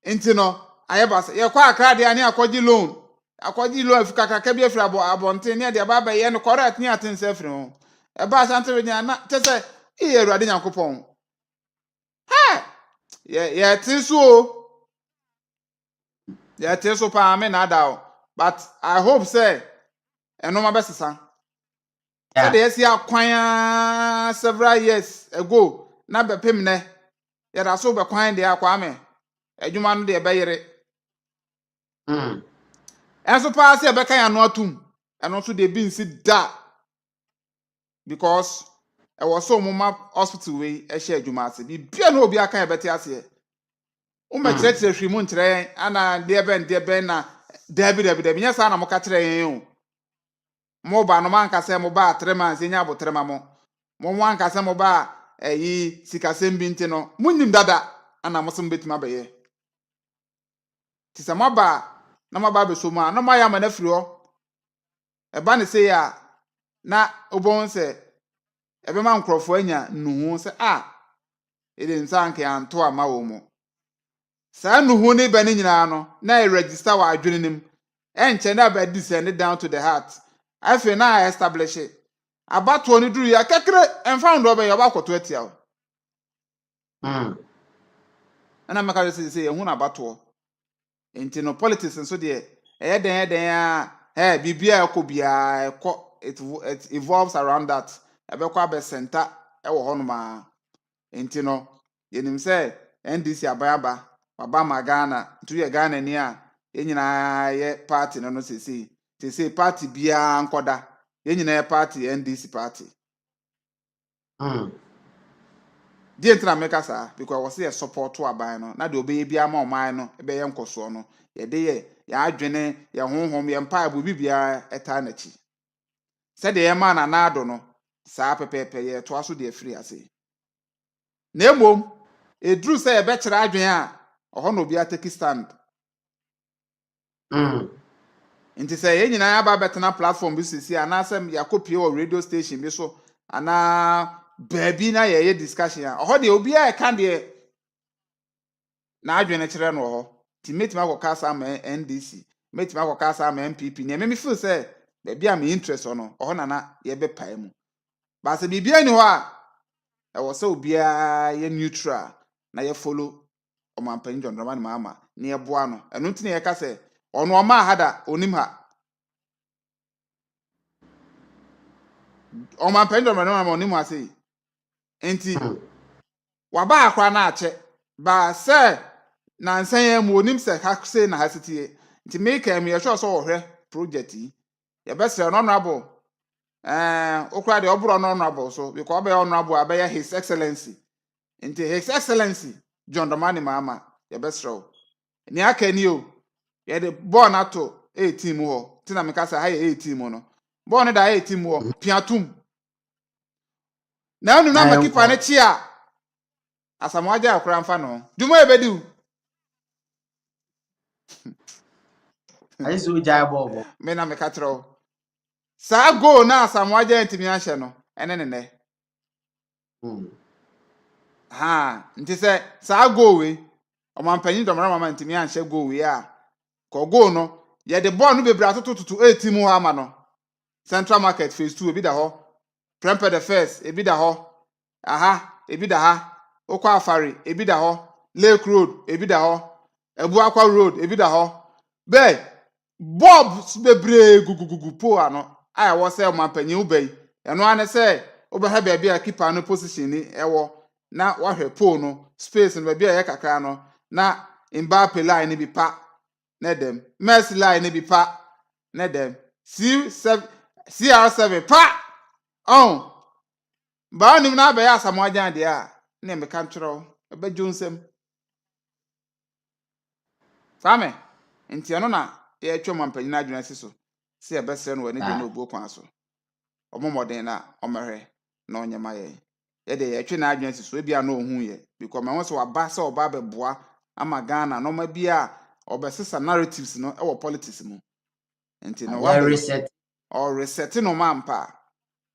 enti no ayebase ye kwa akra de ani akwaji loan afika kaka bi afira abonten ne de baba ye no correct ni aten se afiri ho eba Ashanti regional na chese iye ruade nyankopon ye tiso ya teso pa me na da but I hope say eno ma besesa so the year akwan several years ago na bepem ne ya da so be kwan de akwa me adwuma no de be yere enso pa se be kan ya no atum eno so de bi nsi da because e was so mama hospital we e hye adwuma ase bi bia na obi aka e beti ase o ma kire hwimu nkire ana de ben na dabi nya sa na mo ka kire yen o mo ba no man ka se mo ba 3 months nya bo 3 ma mo wan ka se mo ba yi sikasem bi nti no munyim dada ana mo sem betima ba ye ti se mo ba na mo ba be so ma no ma ya ma na firi ho e ba ne se ya na obon se e be ma nkrofo anya nuhu se ede nsa nke anto ama wo mo sa nuhu ne be ne nyina no na e register wa adwene nim enche na ba descend down to the heart afi na establish abato ni duru ya kekere enfa ndo be ya ba kwoto atia o ana maka se ye hu na abato enti no politics nso de eden bibia ekobia it evolves around that ebekwa be center ewo honoma enti no yenim se NDC abayaba baba magana tu ye Ghana ni a yenyina ye party no sesi party bia nkoda yenyina ye party NDC party die ntra meka sa because was say support to aban no na de obeye bia ma oman no ebe ye nkoso no ye de ye ya adwene ye honhom ye mpa abu bibia eta na chi se de ye ma na ado no saa pepepe ye to aso de afiri ase na emom edru se ye be kira adwen a oho no bia take stand nti se ye nyina ya ba betena platform bi sisi anasem yakopie o radio station bi so ana baby na ye discussion a oho de obi a ka de na adwene kire no ho ti metima ko kasa ma NDC metima ko kasa ma MPP ne me feel say baby am interest no oho na ye be pae mu ba se bibia ni ho a e wo se obi a ye neutral na ye follow o man pan John Dramani mama ne ye boa no eno ntine ye ka se ono o ma hada onim ha o man pan John Dramani mama onim ha sei enti waba akwa na ache ba se na nsan ya mu onim se ha se na ha sitie nti make am ye sure so wo hwe project yi ye best honorable okra de obro honorable so because obe honorable abeya his excellency nti his excellency John Dramani mama ye best show ni aka ni o ye de born ato team ho tina me kasa ha ye team no ball no da team ho piatum na unu na makipa ne chi a asamoaja akora mfa no dwuma ebedi ayi so jai bobo me na me ka tro sa goal na asamoaja ntimi ahye no ene ne ha nti se sa goal we omampanyin domara mama ntimi ahye goal we a ko goal no ye de ball no bebra tototo team ho ama no Central Market phase 2 ebi da ho Prempeh the first ebi da ho aha ebi da ha okwa afari ebi da ho Lake Road ebi da ho Ebuakwa Road ebi da ho be Bob bebre gugugugu po ano aya wo se mampanyin ubai eno ane se obeha bia bia keeper no position ni ewo na wahwe po no space no bia ye kakra no na Mbappe line bi pa na dem Messi line bi pa na dem CR7 pa on ba nim na be ya Asamoah de a na me kan twero be jonsem fame enti eno na ye twom ampanyin adwena siso se ye besere no wani de na obu kwan so omomoden na omehwe na onyema ye de ye twe na adwena siso bia na ohun ye because me won se waba se oba beboa ama Ghana no ma bia obesesa narratives no e wo politics mu enti no wa reset or reset no mampa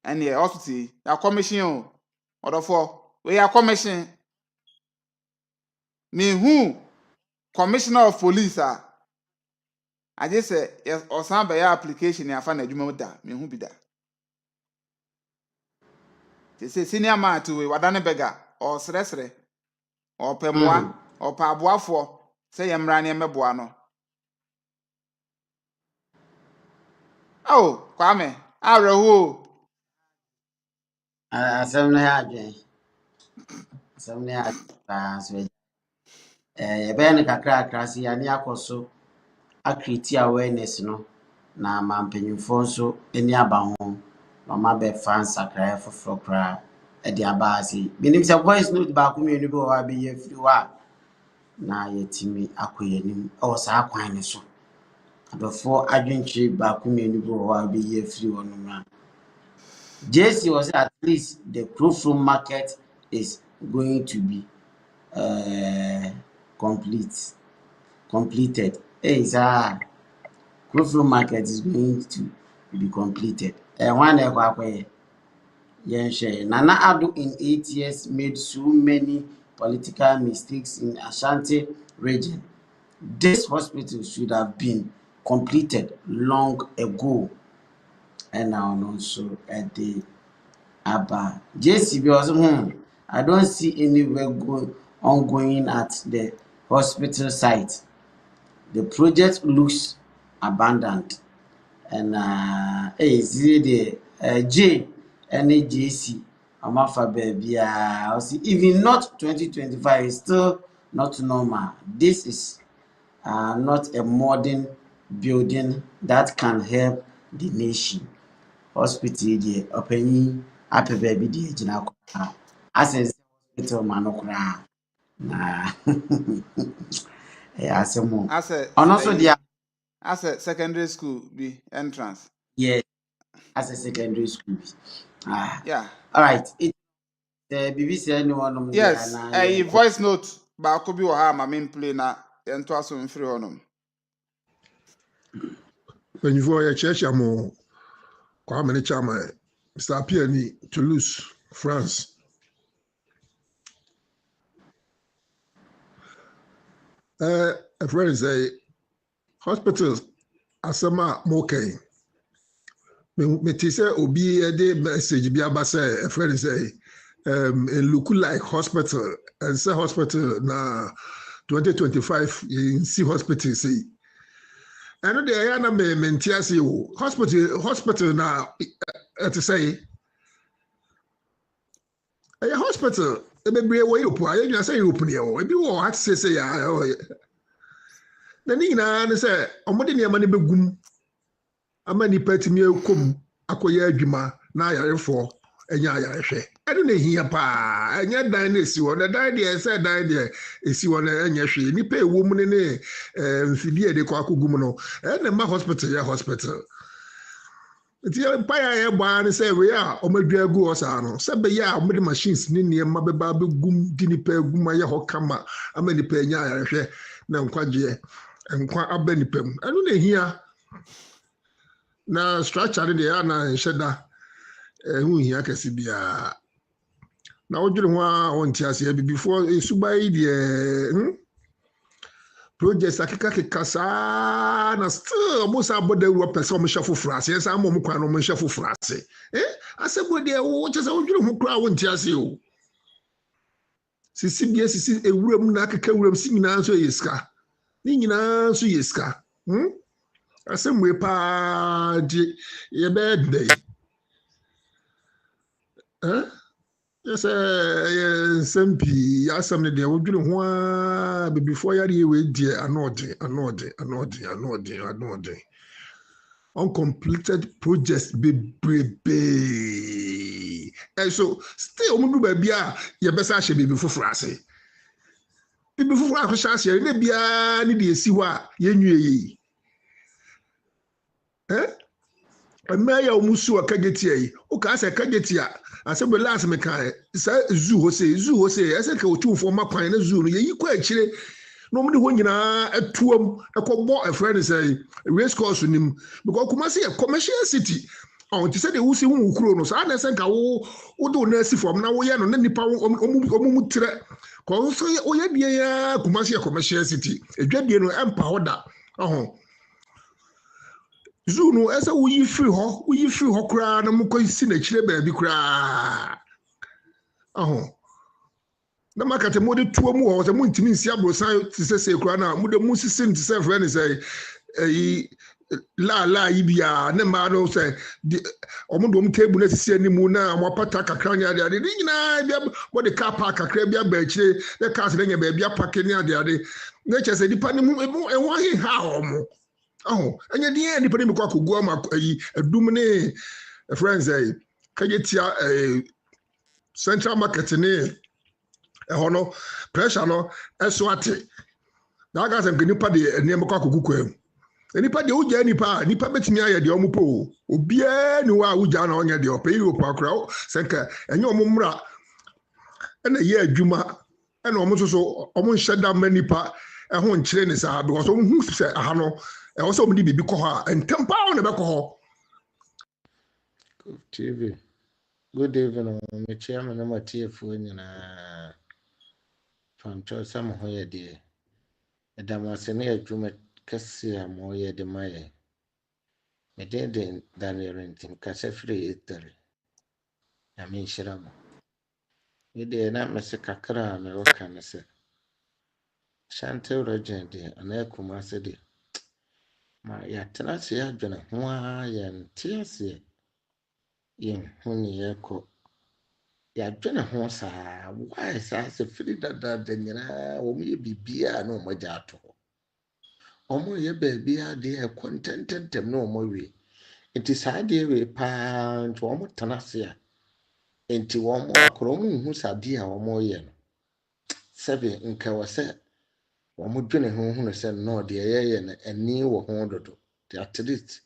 and ye hospital ya commission o odofo we ya commission me who commissioner of police I just say yes osan be ya application ya fa na adwuma da me hu bi da say senior man to we wadane bega or sresre or pemwa or pa aboafo say yemra ne meboa no oh kwame areho asem na ha adwen asem na ha so ye be ne kakra si ya ne akoso create awareness no na mampanyimfo nso ani aba ho mama be fans sakra foforo kra e di aba asi minim se voice note ba ko mienu bi wa be ye free wa na yetimi akoyanim e wo sa kwan ne so adofo adwentwe ba ko mienu bi wa be ye free wonu ma JC was at least the proof room market is going to be completed. Hey, sir, proof room market is going to be completed. One Nana Addo in 8 years made so many political mistakes in Ashanti region. This hospital should have been completed long ago. And now also at the Abba. JCB was I don't see any work ongoing at the hospital site. The project looks abandoned. And the J and JC Amafa baby. I see even not 2025 is still not normal. This is not a modern building that can help the nation. Hospital the openi ape baby the gina kwa access hospital manokra na asemo ono so dia as a secondary school be entrance yes as a secondary school yeah all right it BBC anyone yes a voice note ba ko bi wo ha ma me play na ento aso mfiri honom when you for your church amo kwa many chama Mr. Piani Toulouse France a friend say hospitals asama mokay me ti say obi e dey message bi aba say a friend say it look like hospital and say hospital na 2025 in see hospital see and the area na me mentia say hospital na to say a hospital e be we open ayen say open e o ebi wo hat say ya na ni na ne say omode ne ma ne begum ama ni patimi ekom akoye adwuma na ayarefo enya ayarehwe ɛno na ehia paa ɛnyɛ dan na esi hɔ na dan deɛ ɛsɛ dan deɛ esi hɔ na ɛnyɛ hwee nipa ewu mu ne mfidie de kɔ akɔgu mu no ɛna ma hospital yɛ hospital nti mpa ya yɛ baa ne sɛ wei a ɔmadwa agu hɔ saa no sɛ bɛyɛ a ɔmde machines ne nneɛma bɛba bɛgum di nipa agum ayɛ hɔ kama ama nipa anya ayarehwɛ na nkwagyeɛ nkwa aba nipa mu ɛno na ehia na structure ne deɛ ana nhyɛ da ɛho hia kɛse biara na wodwere ho a wɔnte aseɛ bibifoɔ esuba yi deɛ projects akeka saa na still ɔmo sa abɔ dawuro pɛ sɛ ɔmo hyɛ foforɔ ase ɛsɛ ama ɔmo kwan na ɔmo hyɛ foforɔ ase asɛm deɛ wɔkyɛ sɛ wodwere ho koraa wɔnte aseɛ o sisi bia sisi ewuram na akeka wuram si nyinaa nso yɛ sika ne nyinaa nso yɛ sika asɛm wei paa de yɛbɛyɛ dɛ yes nsɛm pii asɛm ne deɛ wodwere ho a bebifoɔ yɛre wei deɛ anɔɔden uncompleted projects bebrebe so still ɔmo du baabi a yɛbɛsa ahyɛ biribi foforɔ ase biribi foforɔ akɔhyɛ aseɛ ne biara ne deɛ esi hɔ a yɛnwie yi mmaa yɛ ɔmo su ɔkagetia yi ɔka sɛ kagetia asɛm last me kan sa zoo hose ɛsɛ ka Otumfuo ma kwan na zoo no yɛyi kɔ akyire na ɔmo de hɔ nyinaa atuam ɛkɔbɔ ɛfrɛ ne sɛ race course nim because Kumasi yɛ commercial city ɔnti sɛ de wusi hu wukuro no saa na ɛsɛ nka wo de wo nasi fam na woyɛ no na nipa ɔmo mu trɛ kɔ so woyɛ deɛ ya Kumasi yɛ commercial city edwadie no ɛmpa hɔ da zoo no ɛsɛ woyi firi hɔ koraa na mokɔ si n'akyire baabi koraa na makate mo de tuo mu hɔ sɛ mo ntimi nsi abrosan te sɛ koraa na mo de mo sisi nte sɛ frɛ ne sɛ la yi bia ne ma no sɛ ɔmo de ɔmo table na sisi animu na mo apata kakra ne ade ne nyinaa bia mo de car park kakra bia ba akyire na cars ne nya baabi apake ne ade na kyɛ sɛ nipa ne mu ɛho ahe ha ɔmo ɛnyɛ deɛ nipa ne mekɔ akɔgu ama adum ne friends kagetia central market ne ɛhɔ no pressure no ɛso ate na aka sɛ nipa de nneɛma kɔ akɔgu kwa mu nipa de wogya nipa bɛtumi ayɛ deɛ ɔmo po obiara ni hɔ a wogya na ɔnyɛ deɛ ɔpɛ Europe akora sɛ nka ɛnyɛ ɔmo mmra ɛna yɛ adwuma ɛna ɔmo nso so ɔmo nhyɛ da ma nipa ɛho nkyerɛ ne saa because ɔmo hu sɛ aha no ɛwɔ sɛ ɔmo de biribi kɔ hɔ a ntɛm paa na ɛbɛkɔ hɔ. TV good evening me chairman na matiefoɔ nyinaa fancho sɛ mo ho yɛ deɛ ɛdamase ne adwuma kɛse a mo yɛ de ma yɛ meden Daniel Rentim kasa firi etare na me nhyira mo me deɛ na mese kakra a me wɔka ne sɛ Ashanti region deɛ ana Kumasi deɛ ma yɛatena se adwene ho a yɛnte aseɛ yɛnhu ne yɛkɔ yɛadwene ho saa why saa sɛ firi dadaada nyinaa wɔn yɛ biribiara na wɔn agya ato hɔ wɔn yɛ baabiara deɛ ɛkɔ ntɛntɛntɛm na wɔn awie nti saa deɛ wei paa nti wɔn tena ase a nti wɔn akora wɔn nhu sadeɛ a wɔn yɛ no sɛbi nka wɔ sɛ wɔn dwene ho hu sɛ no deɛ yɛyɛ no ani wɔ ho dodo at least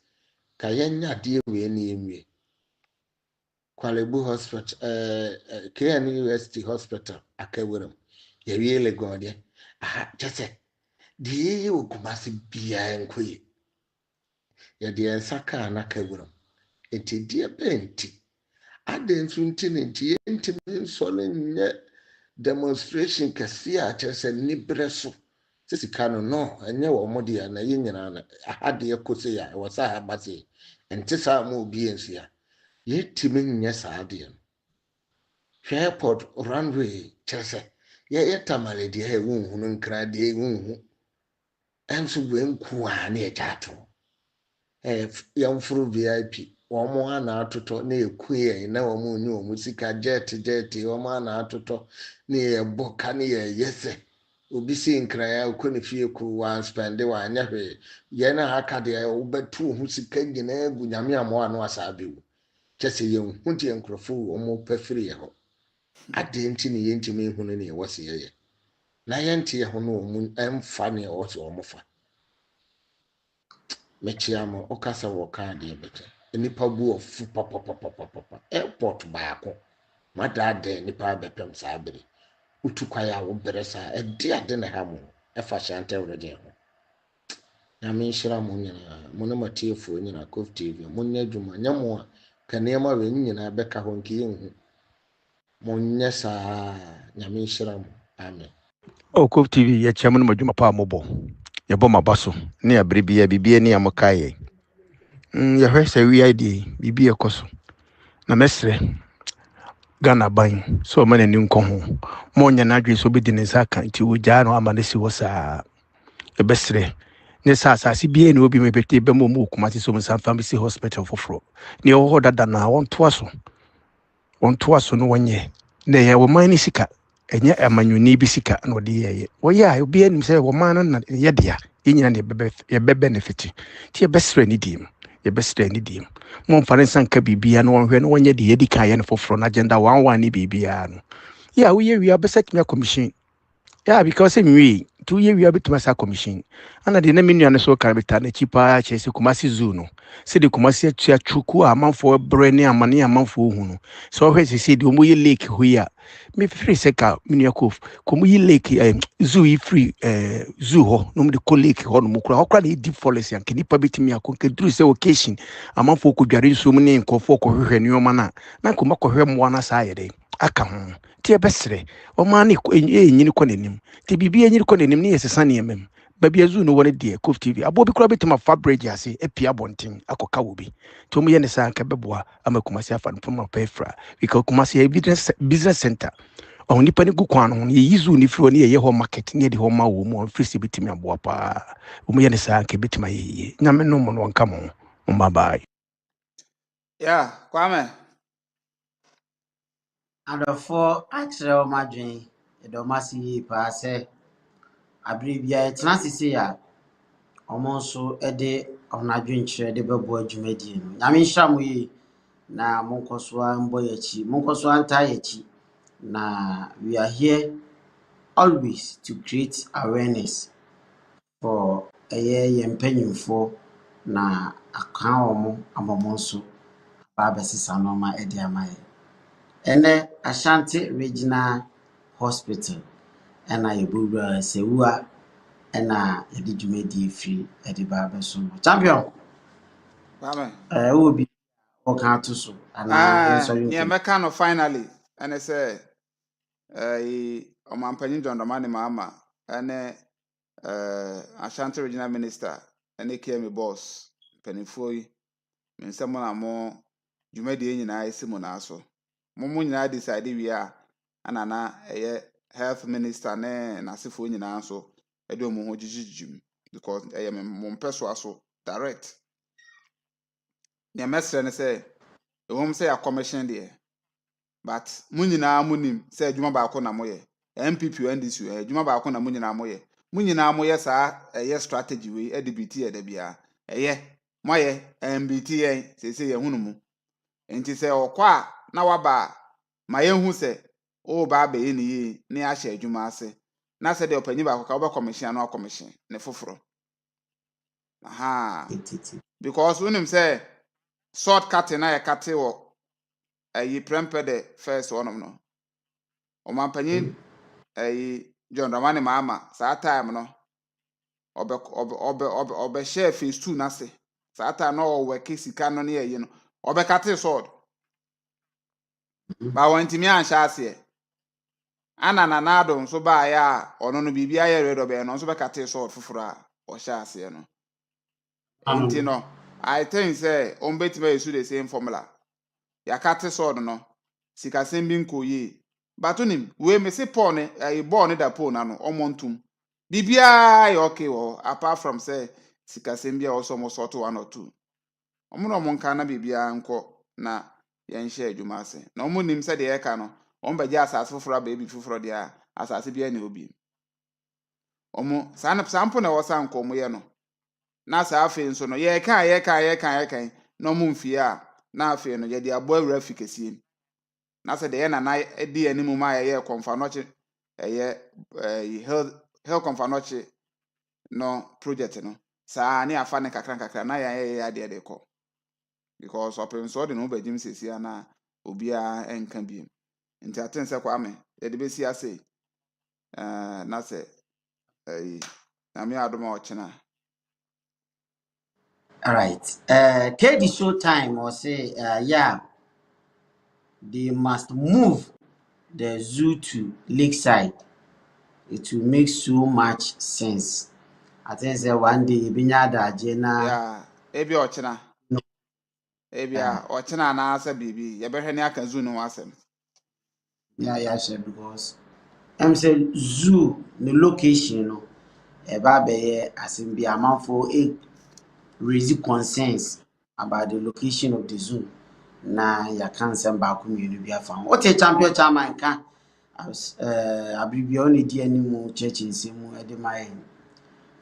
ka yɛnya adeɛ wei ne yɛnwie Kwalebu hospital KN University hospital akawuram yɛwie legon deɛ kyɛ sɛ deɛ yɛyɛ wɔ Kumasi biara nkɔ yi yɛde yɛnsa kaa na akawuram nti deɛ bɛnti adɛn nso nti ne nti yɛntimi nsɔre nyɛ demonstration kɛse a kyerɛ sɛ nibrɛ so sika no ɛnyɛ wɔ mo deɛ na yɛ nyinaa na ahadeɛ kɔse ya wɔ sa ha base nte saa ma obi nso ya yɛtimi nyɛ saa deɛ no hwɛ airport runway kyerɛ sɛ yɛ tamale deɛ yɛ wonhunu nkra deɛ wonhu ɛnso wenku a na yɛgya ato yɛmforo VIP wɔn ana atotɔ na yɛku yɛn na wɔn ni wɔn sika jet wɔn ana atotɔ na yɛbɔ ka na yɛyɛ sɛ obi si nkran ya okɔ ne fie ko wan spende wan nya hwe ye na aka de wobɛtu ho sika nyinaa gu nyame amoa no asa abewu kyese ye hu de nkrofo wo mo pafiri ye ho ade nti ne yentimi hu ne wose ye na yente ho no mu emfa ne wose o mofa mechiamo okasa wo ka de bete nipa bu ofu papa airport baako madade nipa bepem saabere utukwaya wo beresa ede ade ne ha mo efa Ashanti wrede ho na me nhyira mo nyina mo ne matiefo nyina COVTV mo nya dwuma nyamo a kanema we nyina beka ho nki yenhu mo nya saa na me nhyira mo amen. COVTV ya chairman majuma pa mobo ya boma baso ne ya bribia bibia ne ya mokaye ya hwese wi ide bibia koso na mesre Ghana ban so mane ni nko ho mo nya na adwe so be di ne saka nti oja no ama ne si wosa e besre ne asase bia ne obi mepete be mo Kumasi so msan family hospital foforo ne ho dada na won to aso no wonye ne ye wo man ni sika enye amanyuni bi sika na odi ye wo ya obi anim se wo man na ye dia yinyina ne be benefit ti ye besre ni dim mo mfare sanka bibia no wonhwe no wonye de yedi kan ye no foforo na agenda 11 ni bibia no ya wo ye wi abeset me commission yeah, because we 2 years we are bit masa commission. And the name no so can be tan cheaper chese Kumasi zoo no. Say the Kumasi tua chuku amanfo brene amane amanfo hu no. So where say the omo ye lake here. Me free seka minu yakof. Komo ye lake zoo yi free zoo ho no de ko lake ho no mukura. Okra the deep forest yan kenipa bitimi akon duru say occasion amanfo ko dware nso mu ne nkofo ko hwehwe nneoma na ko makɔhwɛ mo na sa yede aka ho. Tie besre o man nyini ko nanim ti bibia nyini ko nanim ne yesesa ne emem babia zu no wone de COVTV abo bi kura betima fabrage ase epia bonten akoka wo bi to mu ye ne sa nka beboa ama Kumasi afa no poma pefra because Kumasi a business center o nipa ne gukwan no ye yizu ni firo ne ye ho market ne de ho ma wo mu free se betimi aboa pa o mu ye ne sa nka betima ye nyame no mo no nka mo bye. Yeah, Kwame. adɔfoɔ akyerɛ wɔn adwene ɛdɔm ase yie paa sɛ abere bia ɛtena sisi a wɔn nso de wɔn adwenkyerɛ de bɛbɔ adwumadie no nyame nhyira mo yie na monkɔ so mbɔ yɛn akyi monkɔ so ntaa yɛn akyi na we are here always to create awareness for yɛn mpanyinfoɔ na aka wɔn ama wɔn nso ba abɛsesa nneɛma de ama yɛn. Ene Ashanti Regional Hospital ena yebura Sewua ena yedi dwumadi free edi ba beso champion Kwame. wo bi o kan to so ana enso yin ne meka no finally ene say omampanyin John Domani mama ene Ashanti Regional Minister ene KM boss penifo yi mensem na mo dwumadi nyina esi mo na so mo nyina decide wi a ana na health minister ne nasefo nyina so ede omo ho jijijim because mo mpeso aso direct ne mesre ne say ehom say a commission there but munyina munim say adwuma baako na moye MPP NDC adwuma baako na munyina moye saa strategy we EDBT ede bia moye MBT say hunu mu enti say okwa na waba ma yehu say o ba be ni ne a hye adwuma ase na say de opanyi baako ka oba commission na commission ne foforo aha because unim say shortcut na ye kate wo Prempeh the first one of no. Omampanyin John Ramani mama saa time no obe share phase 2 na se saa time no work sika no ne ye no obe kate sword ba wantimi ansha ase ana na nado nso ba ya ono no bibia ye redo be no nso be kate sword foforo a o sha ase no enti no I think say on betime use the same formula ya kate sword no sika sembi nkoyi batonim we me se Paul ne ball ne da Paul na no omontum bibia ya okay wo apart from say sika sembi also mo sort 1 or 2 omo no monka na bibia nko na ye nhye adwuma ase na omo nim se de ye ka no omo baje asase foforo ba ebi foforo de a asase bia ne obi omo sample na wo san ko mo ye no na sa afi nso no ye kan na omo mfie a na afi no ye de abo awura fikesie na se de na na edi animu ma ye konfanoche health konfanoche no project no sa ni afa ne kakra na ya de ko because open so de no ba jim sesia na obia enka bi nti atense kwa me ye de besi ase na se na me adoma ochina. All right. KD show time or say, yeah, they must move the zoo to Lakeside. It will make so much sense. I think say one day binya da jena. Yeah, ebi ochina. No. Ebia ochina na asa bibi. Ye behwe ne aka zoo no asem. Yeah, sure, because I'm say zoo the location no. Eba be asim bi amanfo raise concerns about the location of the zoo. Na ya kan sem ba ku mienu bi afa. What a champion chairman kan abibia oni di animu church nsemu e de mai.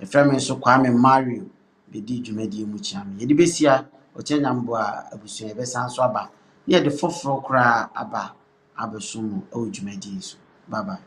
E frame so Kwame Mario be di dwumadi mu chiam. Ye de besia o chenyambo a abusu e be san so aba. Ye de foforo kra aba abesumu o dwumadi so. Bye bye.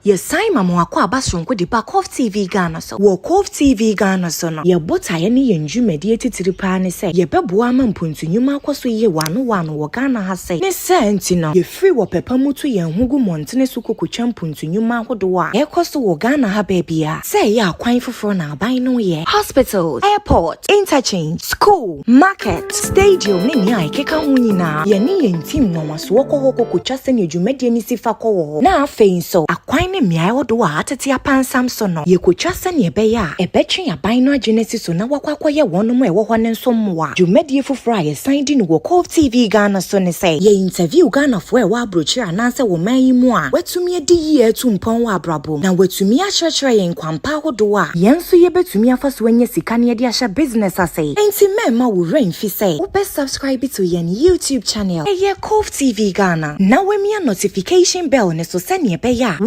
Yes, Simon Mwako Abasronko de ba COVTVGHANA so. Wo COVTVGHANA so no. Ye bota ye ni yenju mediate tiripa ne se. Ye bebo ama mpuntu nyuma akwaso ye wano wo Ghana ha se. Ne se enti no. Ye free wo pepa mutu ye hugu montene su kokotwa mpuntu nyuma ahodo a. Ye kwaso wo Ghana ha bebia. Se ye akwan foforo na aban no ye. Hospitals, airport, interchange, school, market, stadium ne ni ai keka ho nyina. Ye ni yentim no waso wo kokotwa se ne dwumadi ni sifa ko. Na afein so akwan ne miai wodo a atete apansam so no ye kotwa se ne be ya ebetwe aban no agenesi so na wakwakoye wonom e wo ho ne nso mmoa dwumadie foforo a ye san di no wo COVTVGHANA so ne say ye interview Ghana fo e wa abrochi ananse wo man yi mu a watumi edi yi atumpon wa abrabo na watumi akyerkyere ye nkwampa wodo a yenso ye betumi afaso anya sika ne de ahya business ase enti memma wo rain fi say wo be subscribe to ye YouTube channel ye COVTVGHANA na we mia notification bell ne so se ne be ya